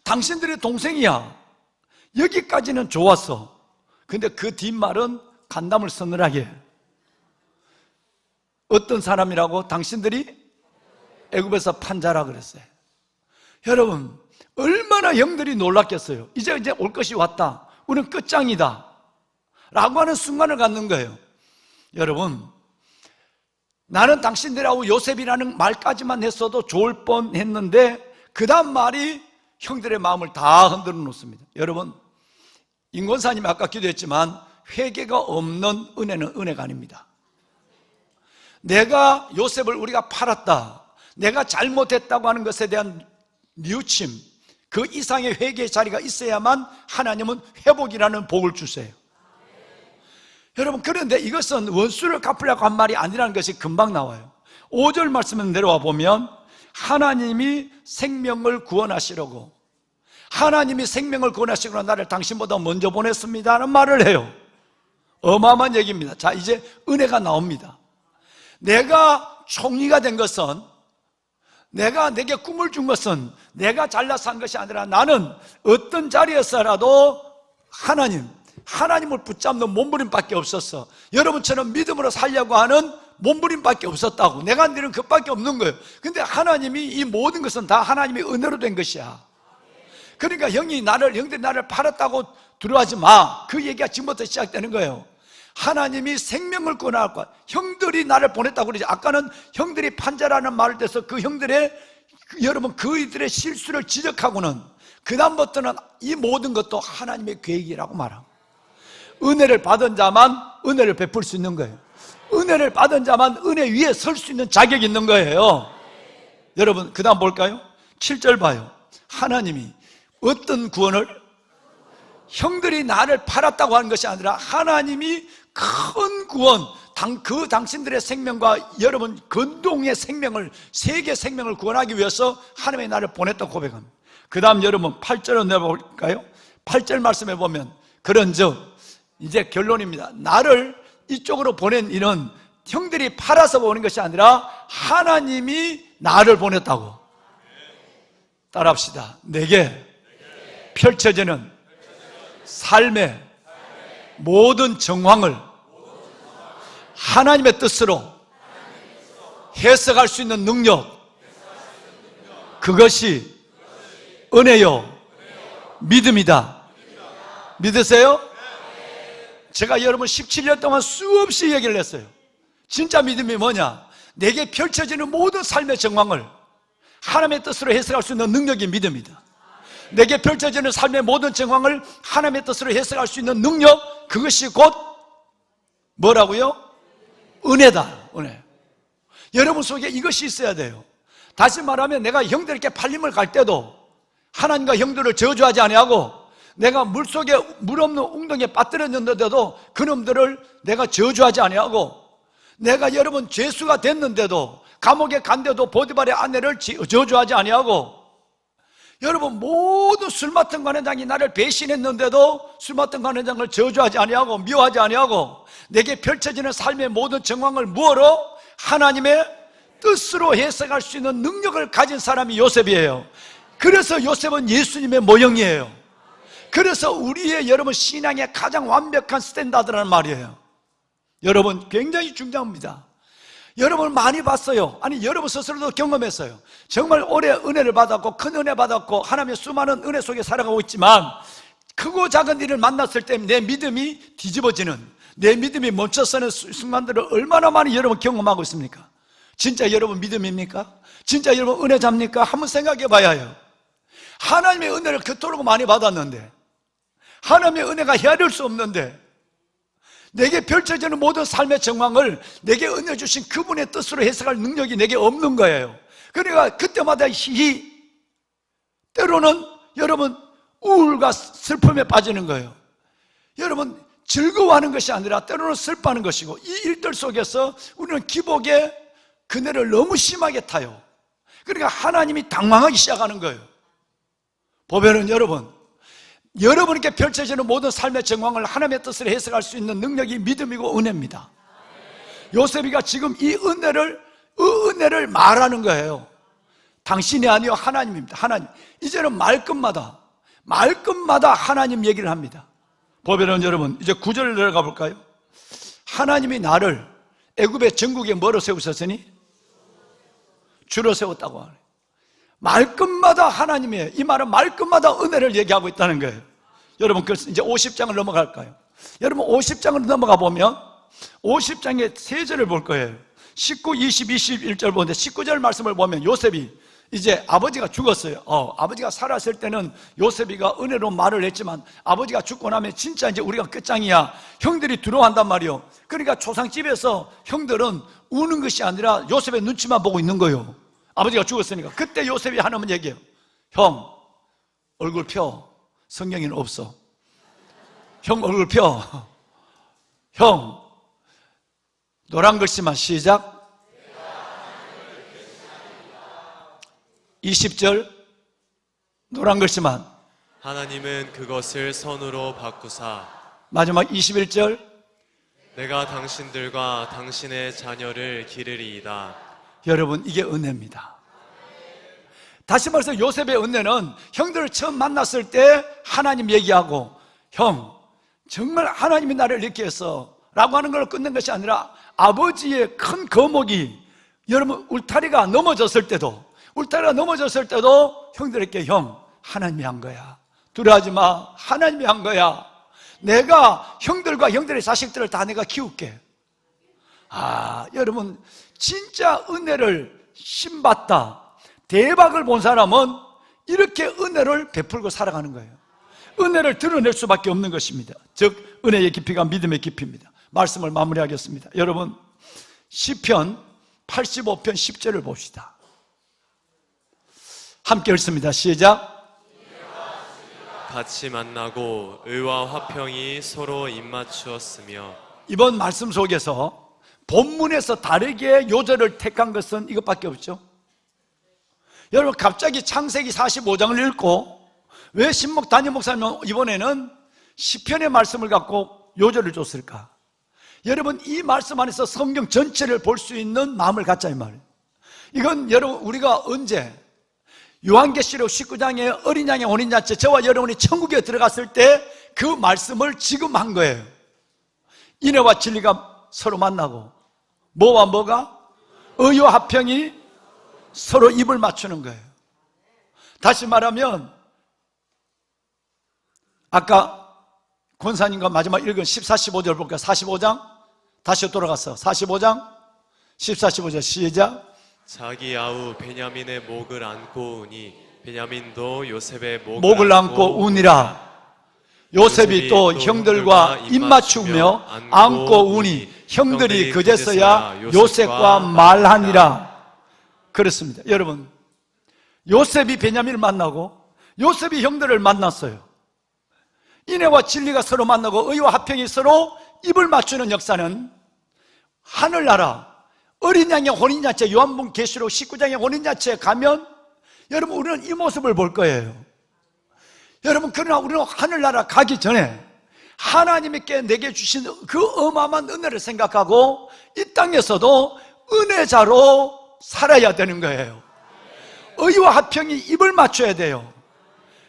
당신들의 동생이야. 여기까지는 좋았어. 근데 그 뒷말은 간담을 서늘하게, 어떤 사람이라고? 당신들이 애굽에서 판자라 그랬어요. 여러분 얼마나 형들이 놀랐겠어요. 이제 올 것이 왔다, 우리는 끝장이다 라고 하는 순간을 갖는 거예요. 여러분, 나는 당신들하고 요셉이라는 말까지만 했어도 좋을 뻔했는데 그 다음 말이 형들의 마음을 다 흔들어 놓습니다. 여러분, 임권사님이 아까 기도했지만 회개가 없는 은혜는 은혜가 아닙니다. 내가 요셉을 우리가 팔았다, 내가 잘못했다고 하는 것에 대한 뉘우침, 그 이상의 회개의 자리가 있어야만 하나님은 회복이라는 복을 주세요. 여러분, 그런데 이것은 원수를 갚으려고 한 말이 아니라는 것이 금방 나와요. 5절 말씀에 내려와 보면 하나님이 생명을 구원하시려고, 하나님이 생명을 구원하시거나 나를 당신보다 먼저 보냈습니다 하는 말을 해요. 어마어마한 얘기입니다. 자, 이제 은혜가 나옵니다. 내가 총리가 된 것은, 내가 내게 꿈을 준 것은 내가 잘나서 한 것이 아니라 나는 어떤 자리에서라도 하나님을 붙잡는 몸부림밖에 없었어. 여러분처럼 믿음으로 살려고 하는 몸부림밖에 없었다고. 내가 한 일은 그밖에 없는 거예요. 근데 하나님이 이 모든 것은 다 하나님의 은혜로 된 것이야. 그러니까 형들이 나를 팔았다고 두려워하지 마. 그 얘기가 지금부터 시작되는 거예요. 하나님이 생명을 구원할 거야. 형들이 나를 보냈다고 그러지. 아까는 형들이 판자라는 말을 대서 그 형들의, 여러분 그이들의 실수를 지적하고는 그 다음부터는 이 모든 것도 하나님의 계획이라고 말합니다. 은혜를 받은 자만 은혜를 베풀 수 있는 거예요. 은혜를 받은 자만 은혜 위에 설 수 있는 자격이 있는 거예요. 여러분 그 다음 볼까요? 7절 봐요. 하나님이 어떤 구원을, 형들이 나를 팔았다고 하는 것이 아니라 하나님이 큰 구원, 그 당신들의 생명과 여러분 근동의 생명을, 세계 생명을 구원하기 위해서 하나님의 나를 보냈다고 고백합니다. 그 다음 여러분 8절을 내볼까요? 8절 말씀해 보면 그런즉 이제 결론입니다. 나를 이쪽으로 보낸 이는 형들이 팔아서 보낸 것이 아니라 하나님이 나를 보냈다고. 따라합시다. 내게 펼쳐지는 삶의 모든 정황을 하나님의 뜻으로 해석할 수 있는 능력, 그것이 은혜요 믿음이다. 믿으세요? 제가 여러분 17년 동안 수없이 얘기를 했어요. 진짜 믿음이 뭐냐? 내게 펼쳐지는 모든 삶의 정황을 하나님의 뜻으로 해석할 수 있는 능력이 믿음이다. 내게 펼쳐지는 삶의 모든 정황을 하나님의 뜻으로 해석할 수 있는 능력, 그것이 곧 뭐라고요? 은혜다. 은혜. 여러분 속에 이것이 있어야 돼요. 다시 말하면 내가 형들에게 팔림을 갈 때도 하나님과 형들을 저주하지 아니하고, 내가 물속에 물 없는 웅덩이에 빠뜨렸는데도 그놈들을 내가 저주하지 아니하고, 내가 여러분 죄수가 됐는데도 감옥에 간데도 보디발의 아내를 저주하지 아니하고, 여러분 모든 술 맡은 관원장이 나를 배신했는데도 술 맡은 관원장을 저주하지 아니하고 미워하지 아니하고, 내게 펼쳐지는 삶의 모든 정황을 무엇으로? 하나님의 뜻으로 해석할 수 있는 능력을 가진 사람이 요셉이에요. 그래서 요셉은 예수님의 모형이에요. 그래서 우리의 여러분 신앙의 가장 완벽한 스탠다드라는 말이에요. 여러분 굉장히 중요합니다. 여러분 많이 봤어요. 아니 여러분 스스로도 경험했어요. 정말 오래 은혜를 받았고 큰 은혜 받았고 하나님의 수많은 은혜 속에 살아가고 있지만, 크고 작은 일을 만났을 때 내 믿음이 뒤집어지는, 내 믿음이 멈춰서는 순간들을 얼마나 많이 여러분 경험하고 있습니까? 진짜 여러분 믿음입니까? 진짜 여러분 은혜자입니까? 한번 생각해 봐야 해요. 하나님의 은혜를 그토록 많이 받았는데, 하나님의 은혜가 헤아릴 수 없는데, 내게 펼쳐지는 모든 삶의 정황을 내게 은혜 주신 그분의 뜻으로 해석할 능력이 내게 없는 거예요. 그러니까 그때마다 때로는 여러분 우울과 슬픔에 빠지는 거예요. 여러분 즐거워하는 것이 아니라 때로는 슬퍼하는 것이고, 이 일들 속에서 우리는 기복의 그네를 너무 심하게 타요. 그러니까 하나님이 당황하기 시작하는 거예요. 보면은 여러분에게 펼쳐지는 모든 삶의 정황을 하나님의 뜻으로 해석할 수 있는 능력이 믿음이고 은혜입니다. 요셉이가 지금 이 은혜를 말하는 거예요. 당신이 아니요 하나님입니다. 하나님. 이제는 말끝마다 하나님 얘기를 합니다. 보면은 여러분 이제 9절을 내려가 볼까요? 하나님이 나를 애굽의 전국에 뭐로 세우셨으니? 주로 세웠다고 하네요. 말끝마다 하나님이에요. 이 말은 말끝마다 은혜를 얘기하고 있다는 거예요. 여러분 이제 50장을 넘어갈까요? 여러분 50장으로 넘어가 보면 50장의 3절을 볼 거예요. 19, 20, 21절 보는데 19절 말씀을 보면 요셉이 이제 아버지가 죽었어요. 아버지가 살았을 때는 요셉이가 은혜로 말을 했지만, 아버지가 죽고 나면 진짜 이제 우리가 끝장이야. 형들이 들어간단 말이에요. 그러니까 초상집에서 형들은 우는 것이 아니라 요셉의 눈치만 보고 있는 거예요. 아버지가 죽었으니까. 그때 요셉이 하나만 얘기해요. 형 얼굴 펴. 성경에는 없어. 형 얼굴 펴. 형 노란 글씨만. 시작. 20절 노란 글씨만. 하나님은 그것을 선으로 바꾸사. 마지막 21절. 내가 당신들과 당신의 자녀를 기르리이다. 여러분 이게 은혜입니다. 다시 말해서 요셉의 은혜는 형들을 처음 만났을 때 하나님 얘기하고, 형 정말 하나님이 나를 이렇게 했어 라고 하는 걸 끝낸 것이 아니라, 아버지의 큰 거목이 여러분 울타리가 넘어졌을 때도 형들에게 형 하나님이 한 거야, 두려워하지 마, 하나님이 한 거야, 내가 형들과 형들의 자식들을 다 내가 키울게. 여러분 진짜 은혜를 신받다, 대박을 본 사람은 이렇게 은혜를 베풀고 살아가는 거예요. 은혜를 드러낼 수밖에 없는 것입니다. 즉 은혜의 깊이가 믿음의 깊이입니다. 말씀을 마무리하겠습니다. 여러분 시편 85편 10절을 봅시다. 함께 읽습니다. 시작. 같이 만나고 의와 화평이 서로 입맞추었으며. 이번 말씀 속에서 본문에서 다르게 요절을 택한 것은 이것밖에 없죠. 여러분 갑자기 창세기 45장을 읽고 왜 신목 담임 목사님은 이번에는 시편의 말씀을 갖고 요절을 줬을까? 여러분 이 말씀 안에서 성경 전체를 볼 수 있는 마음을 갖자 이 말이에요. 이건 여러분 우리가 언제 요한계시록 19장의 어린 양의 혼인잔치, 저와 여러분이 천국에 들어갔을 때 그 말씀을 지금 한 거예요. 인애와 진리가 서로 만나고 뭐와 뭐가? 의와 화평이 서로 입을 맞추는 거예요. 다시 말하면 아까 권사님과 마지막 읽은 14, 15절 볼까요? 45장 다시 돌아갔어. 45장 14, 15절 시작. 자기 아우 베냐민의 목을 안고 우니 베냐민도 요셉의 목을 안고 우니라. 요셉이 또 형들과 입 맞추며 안고 우니 형들이 그제서야 요셉과 말하니라. 그렇습니다. 여러분 요셉이 베냐민을 만나고 요셉이 형들을 만났어요. 인애와 진리가 서로 만나고 의와 화평이 서로 입을 맞추는 역사는 하늘나라 어린 양의 혼인잔치, 요한복음 계시록 19장의 혼인잔치에 가면 여러분 우리는 이 모습을 볼 거예요. 여러분 그러나 우리는 하늘나라 가기 전에 하나님께 내게 주신 그 어마어마한 은혜를 생각하고 이 땅에서도 은혜자로 살아야 되는 거예요. 의와 화평이 입을 맞춰야 돼요.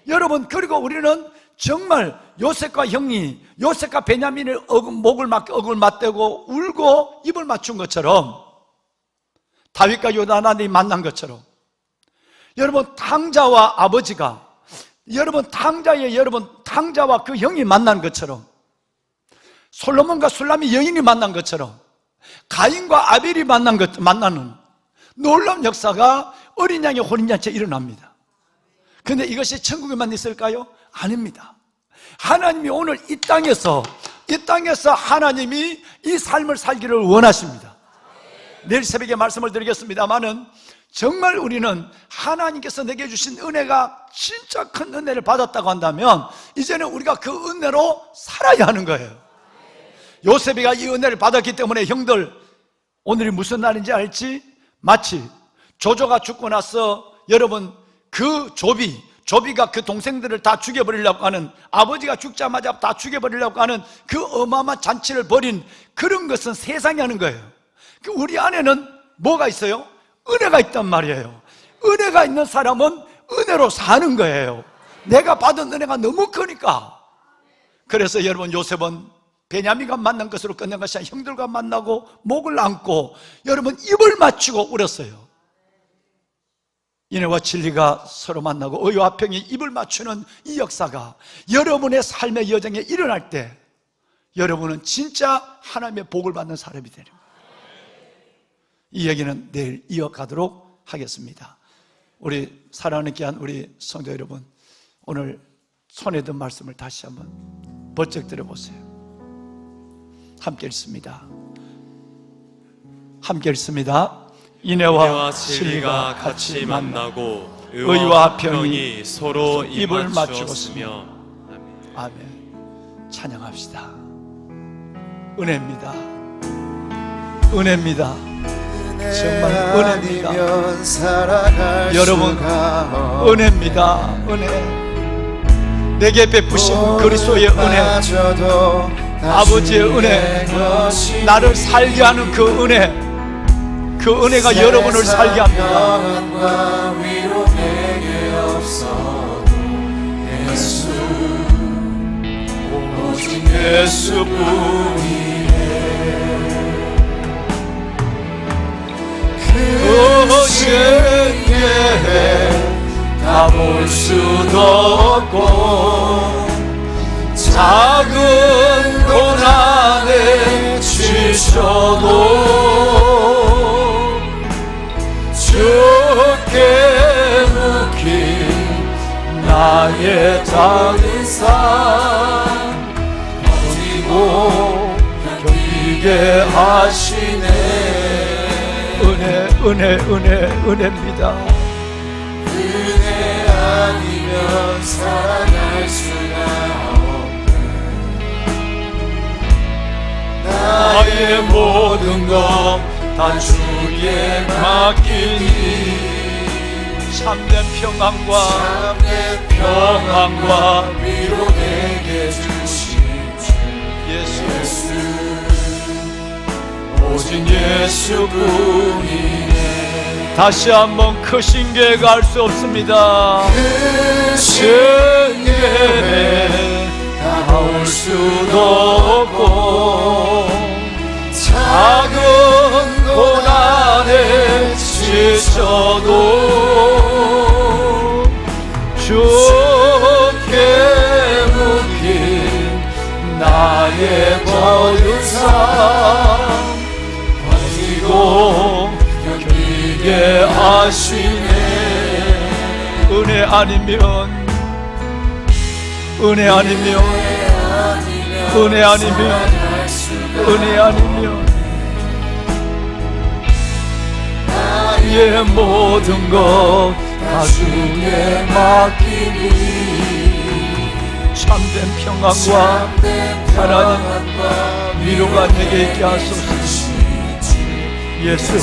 여러분 그리고 우리는 정말 요셉과 형이 요셉과 베냐민의 목을 맞대고 울고 입을 맞춘 것처럼 다윗과 요나단이 만난 것처럼 여러분 탕자와 아버지가 여러분 탕자와 그 형이 만난 것처럼 솔로몬과 술람이 여인이 만난 것처럼 가인과 아벨이 만나는 놀라운 역사가 어린 양의 혼인잔치에 일어납니다. 그런데 이것이 천국에만 있을까요? 아닙니다. 하나님이 오늘 이 땅에서 하나님이 이 삶을 살기를 원하십니다. 내일 새벽에 말씀을 드리겠습니다마는 정말 우리는 하나님께서 내게 주신 은혜가 진짜 큰 은혜를 받았다고 한다면 이제는 우리가 그 은혜로 살아야 하는 거예요. 요셉이가 이 은혜를 받았기 때문에 형들 오늘이 무슨 날인지 알지? 마치 조조가 죽고 나서 여러분 그 조비가 그 동생들을 다 죽여버리려고 하는, 아버지가 죽자마자 다 죽여버리려고 하는 그 어마어마한 잔치를 벌인 그런 것은 세상이 하는 거예요. 우리 안에는 뭐가 있어요? 은혜가 있단 말이에요. 은혜가 있는 사람은 은혜로 사는 거예요. 내가 받은 은혜가 너무 크니까. 그래서 여러분 요셉은 베냐민과 만난 것으로 끝낸 것이 아니라 형들과 만나고 목을 안고 여러분 입을 맞추고 울었어요. 인애와 진리가 서로 만나고 의와 화평이 입을 맞추는 이 역사가 여러분의 삶의 여정에 일어날 때 여러분은 진짜 하나님의 복을 받는 사람이 되는 거예요. 이 얘기는 내일 이어가도록 하겠습니다. 우리 사랑하는 귀한 우리 성도 여러분, 오늘 손에 든 말씀을 다시 한번 번쩍 들어보세요. 함께 읽습니다. 함께 읽습니다. 인애와 진리가 같이 만나고 의와 화평이 서로 입을 맞추었으며. 아멘. 찬양합시다. 은혜입니다. 은혜입니다. 정말 은혜입니다. 여러분 은혜입니다. 은혜. 내게 베푸신 그리스도의 은혜, 아버지의 은혜, 나를 살게 하는 그 은혜, 그 은혜가 여러분을 살게 합니다. 오직 예수뿐이네. 그 세계에 다 볼 수도 없고 작은 고난에 지쳐도 주께 묵힌 나의 작은 삶 버티고 견디게 하시네. 은혜입니다. 은혜 아니면 살아갈 수가 없네. 나의 모든 것 다 주께 맡기니 참된 평안과 위로 내게 주신 예수 오직 예수뿐이네. 다시 한번 크신 계획 알 수 없습니다. 크신 계획 다올 수도 없고 작은 고난에 지쳐도 주께 묶인 나의 모든 삶 버티고 견디게 하시네. 은혜 아니면 은혜 아니면 은혜 아니면 은혜 아니면 나의 모든 것 다 주에 맡기니 참된 평안과 하나님 위로가 내게 있게 하소서. 예수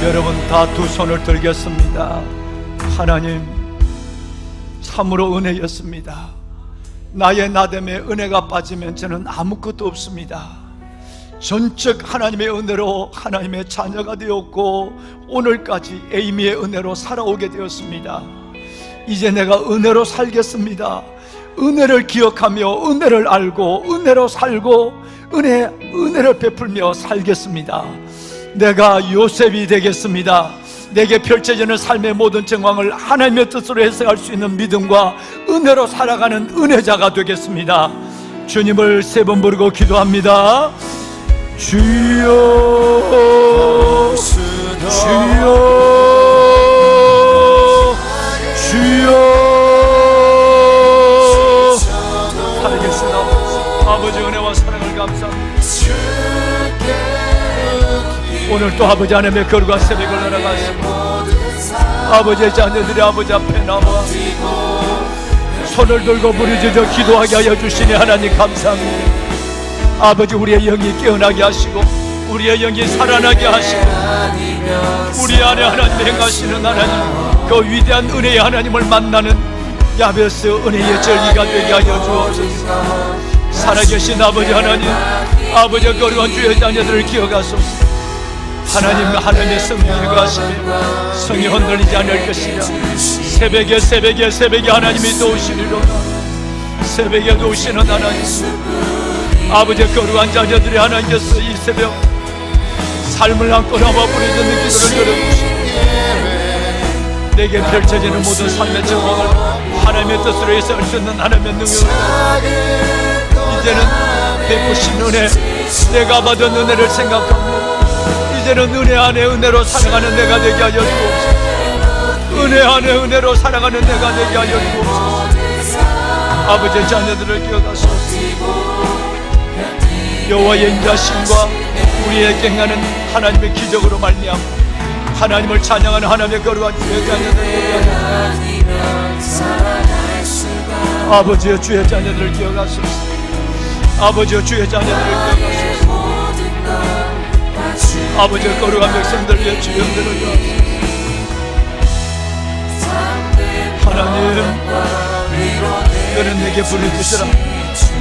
여러분 다 두 손을 들겠습니다. 하나님 참으로 은혜였습니다. 나의 나됨에 은혜가 빠지면 저는 아무것도 없습니다. 전적 하나님의 은혜로 하나님의 자녀가 되었고 오늘까지 에이미의 은혜로 살아오게 되었습니다. 이제 내가 은혜로 살겠습니다. 은혜를 기억하며 은혜를 알고 은혜로 살고 은혜를 베풀며 살겠습니다. 내가 요셉이 되겠습니다. 내게 펼쳐지는 삶의 모든 정황을 하나님의 뜻으로 해석할 수 있는 믿음과 은혜로 살아가는 은혜자가 되겠습니다. 주님을 세 번 부르고 기도합니다. 주여 주여 주여 살겠습니다. 아버지 은혜와 사랑을 감사합니다. 오늘 또 아버지 하나님의 거룩한 새벽을 날아가시고 아버지의 자녀들이 아버지 앞에 나와 손을 들고 부르짖어 기도하게 하여 주시니 하나님 감사합니다. 아버지 우리의 영이 깨어나게 하시고 우리의 영이 살아나게 하시고 우리 안에 하나님 행하시는 하나님 그 위대한 은혜의 하나님을 만나는 야베스 은혜의 절기가 되게 하여 주옵소서. 살아계신 아버지 하나님 아버지의 거룩한 주의 자녀들을 기억하소서. 하나님의 성령이 거하시며 성이 흔들리지 않을 것이라. 새벽에 하나님이 도우시리로다. 새벽에 도우시는 하나님 아버지의 거룩한 자녀들이 하나님께서 이 새벽 삶을 안고 나와 부르짖는 기도를 열어주시고 내게 펼쳐지는 모든 삶의 정황을 하나님의 뜻으로 해석할 수 있는 하나님의 능력을 이제는 베푸신 은혜 내가 받은 은혜를 생각하며 이제는 은혜 안에 은혜로 살아가는 내가 되게 하여 주옵소서. 은혜 안에 은혜로 살아가는 내가 되게 하여 주옵소서. 아버지의 자녀들을 기억하소서. 여호와의 인자심과 우리의 갱하는 하나님의 기적으로 말미암아 하나님을 찬양하는 하나님의 거룩한 주의 자녀들 아버지의 주의 자녀들을 기억하소서. 아버지의 주의 자녀들을 기억하소서. 아버지의 거룩한 백성들 위해 주영들을 기억하소서. 하나님 너는 내게 부르짖으라.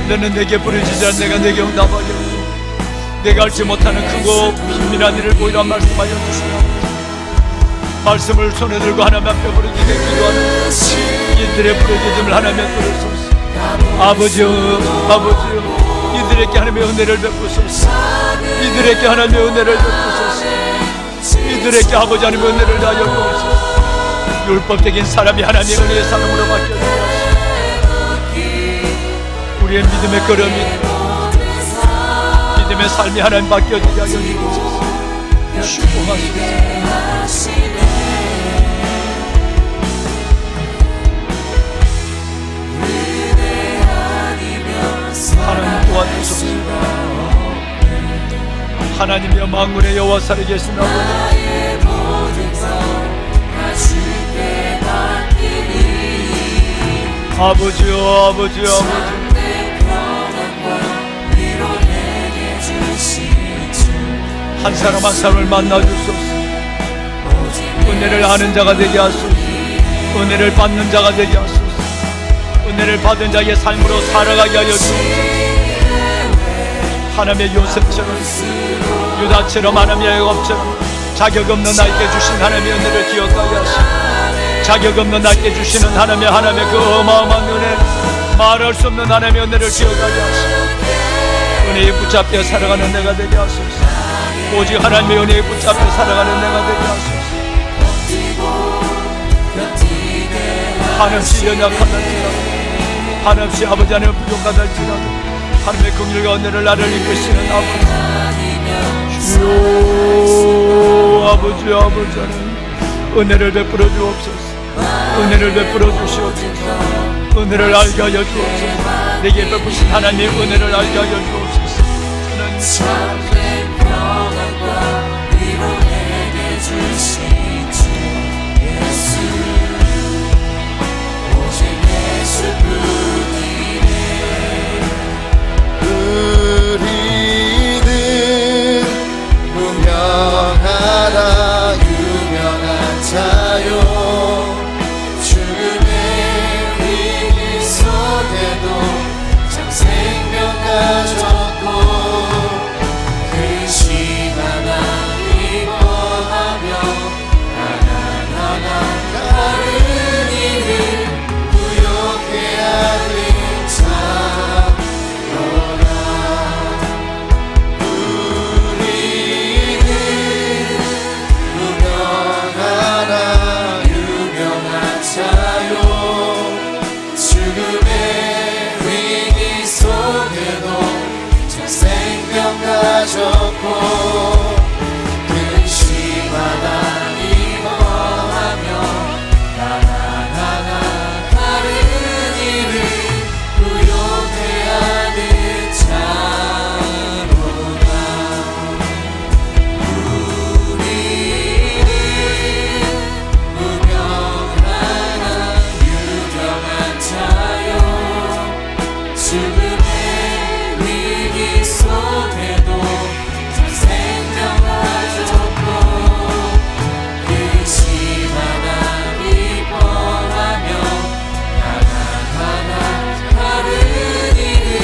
너는 내게 부르짖으라. 내가 내게 응답하겠고 내가 알지 못하는 크고 비밀한 일을 보이라 말씀하여 주시라. 말씀을 손에 들고 하나님 앞에 부르짖게 기도하는 이들의 부르짖음을 하나님 앞에 들으소서. 아버지여 이들에게 하나님의 은혜를 베푸소서. 이들에게 하나님의 은혜를 베푸소서. 이들에게 아버지 하나님의 은혜를 다하여 주옵소서. 율법적인 사람이 하나님의 은혜의 사람으로 바뀌어주옵소서. 우리의 믿음의 걸음이 믿음의 삶이 하나님 바뀌어지게 하여 주옵소서. 축복하소서. 하나님 도와주소서. 하나님이여 만군의 여호와 살아계신 아버지여 한 사람 한 사람을 만나주소서. 은혜를 아는 자가 되게 하소서. 은혜를 받는 자가 되게 하소서. 은혜를 받은 자의 삶으로 살아가게 하여 주옵소서. 하나님의 요셉처럼, 유다처럼, 하나님의 야곱처럼 자격 없는 나에게 주신 하나님의 은혜를 기억하게 하시고, 자격 없는 나에게 주시는 하나님의 그 어마어마한 은혜, 말할 수 없는 하나님의 은혜를 기억하게 하시고, 은혜에 붙잡혀 살아가는 내가 되게 하소서. 오직 하나님의 은혜에 붙잡혀 살아가는 내가 되게 하소서. 한없이 연약하다지라도, 한없이 아버지 하나님 부족하다지라도 하나님의 긍휼과 은혜를 나를 이끄시는 아버지, 주여 아버지 하나님, 은혜를 베풀어 주옵소서. 은혜를 베풀어 주시옵소서. 은혜를 알게 하여 주옵소서. 내게 베푸신 하나님의 은혜를 알게 하여 주옵소서. 참된 평안과 위로 내게 주신 주 예수, 오직 예수뿐이네. 우리는 무명하다 유명한 자요, 죽음의 위기 속에도 참 생명 가졌고, 근심하나 기뻐하며 하나하나 다른 일을 부욕해 하는 자로라. 우리는 무명하나 유명한 자요, 죽음의 위기 속에도 참 생명 가졌고, 근심하다 기뻐하며 하나하나 다른 일을 부욕해 하는 자로다. 우리는 무명하나 유명한 자요, 죽음의 위기 속에도 참 생명 가졌고, 근심하나 기뻐하며 하나하나 다른 일을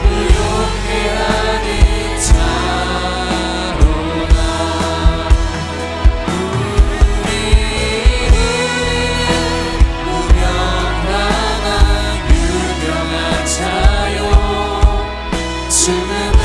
부욕해 하는 자로다. 우리는 무명하나 유명한 자요, 죽음의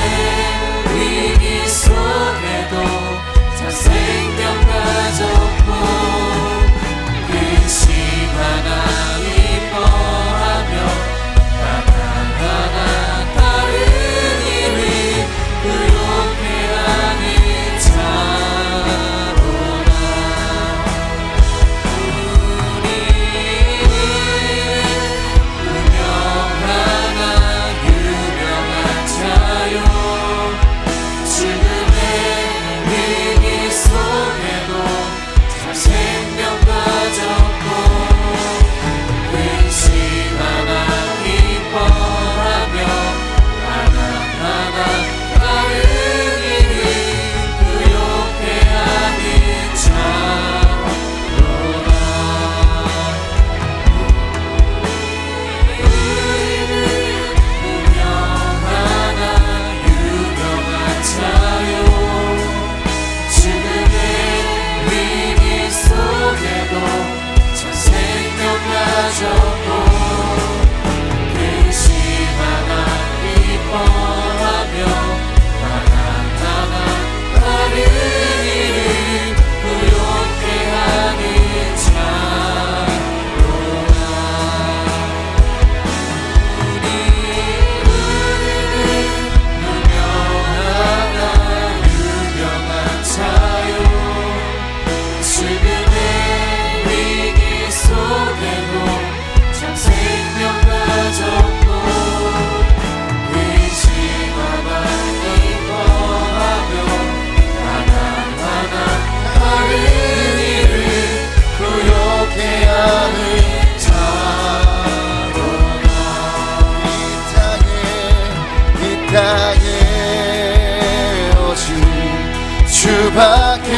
주밖에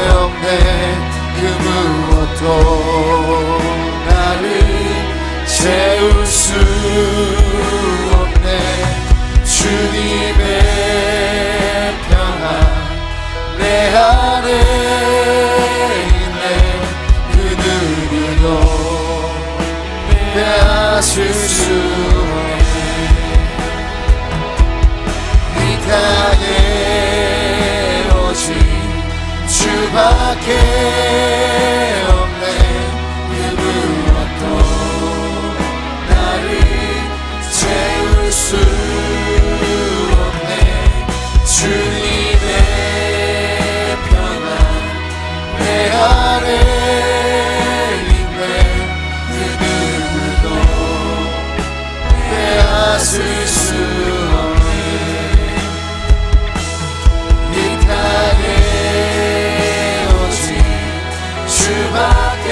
없네. 그 무엇도 나를 채울 수 없네. 주님의 평안 내 안에 있네. 그 누구도 빼앗을 수 없네. 이 땅에 오직 주밖에 없네. 그 무엇도 나를 채울 수 없네. 주님의 평안 내 안에 있네. 그 누구도 빼앗을 수 없네. 이 땅에 오직 주밖에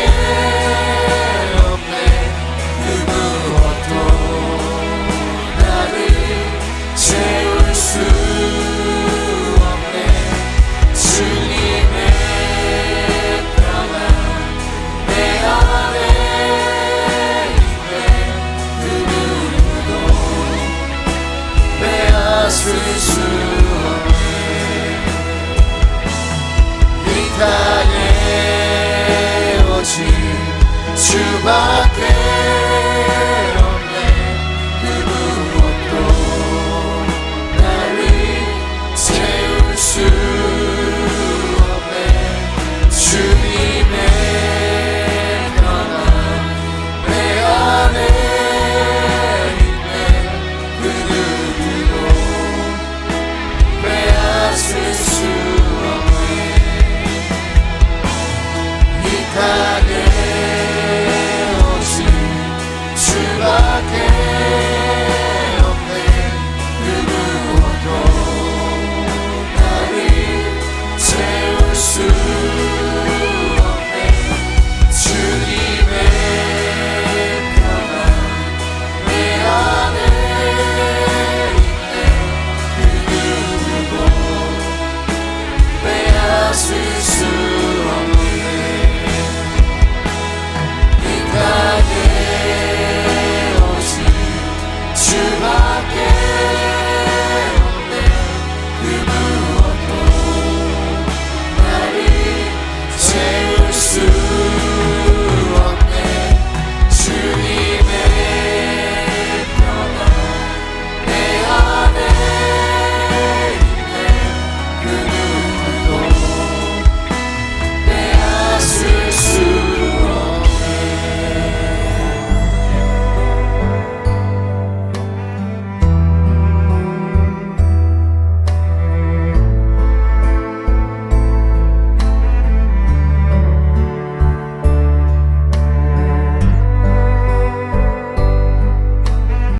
없네. 그 무엇도 나를 채울 수 없네. 주님의 평안 내 안에 있네. 그 누구도 빼앗을 수 없네. 이 땅에 오직 주밖에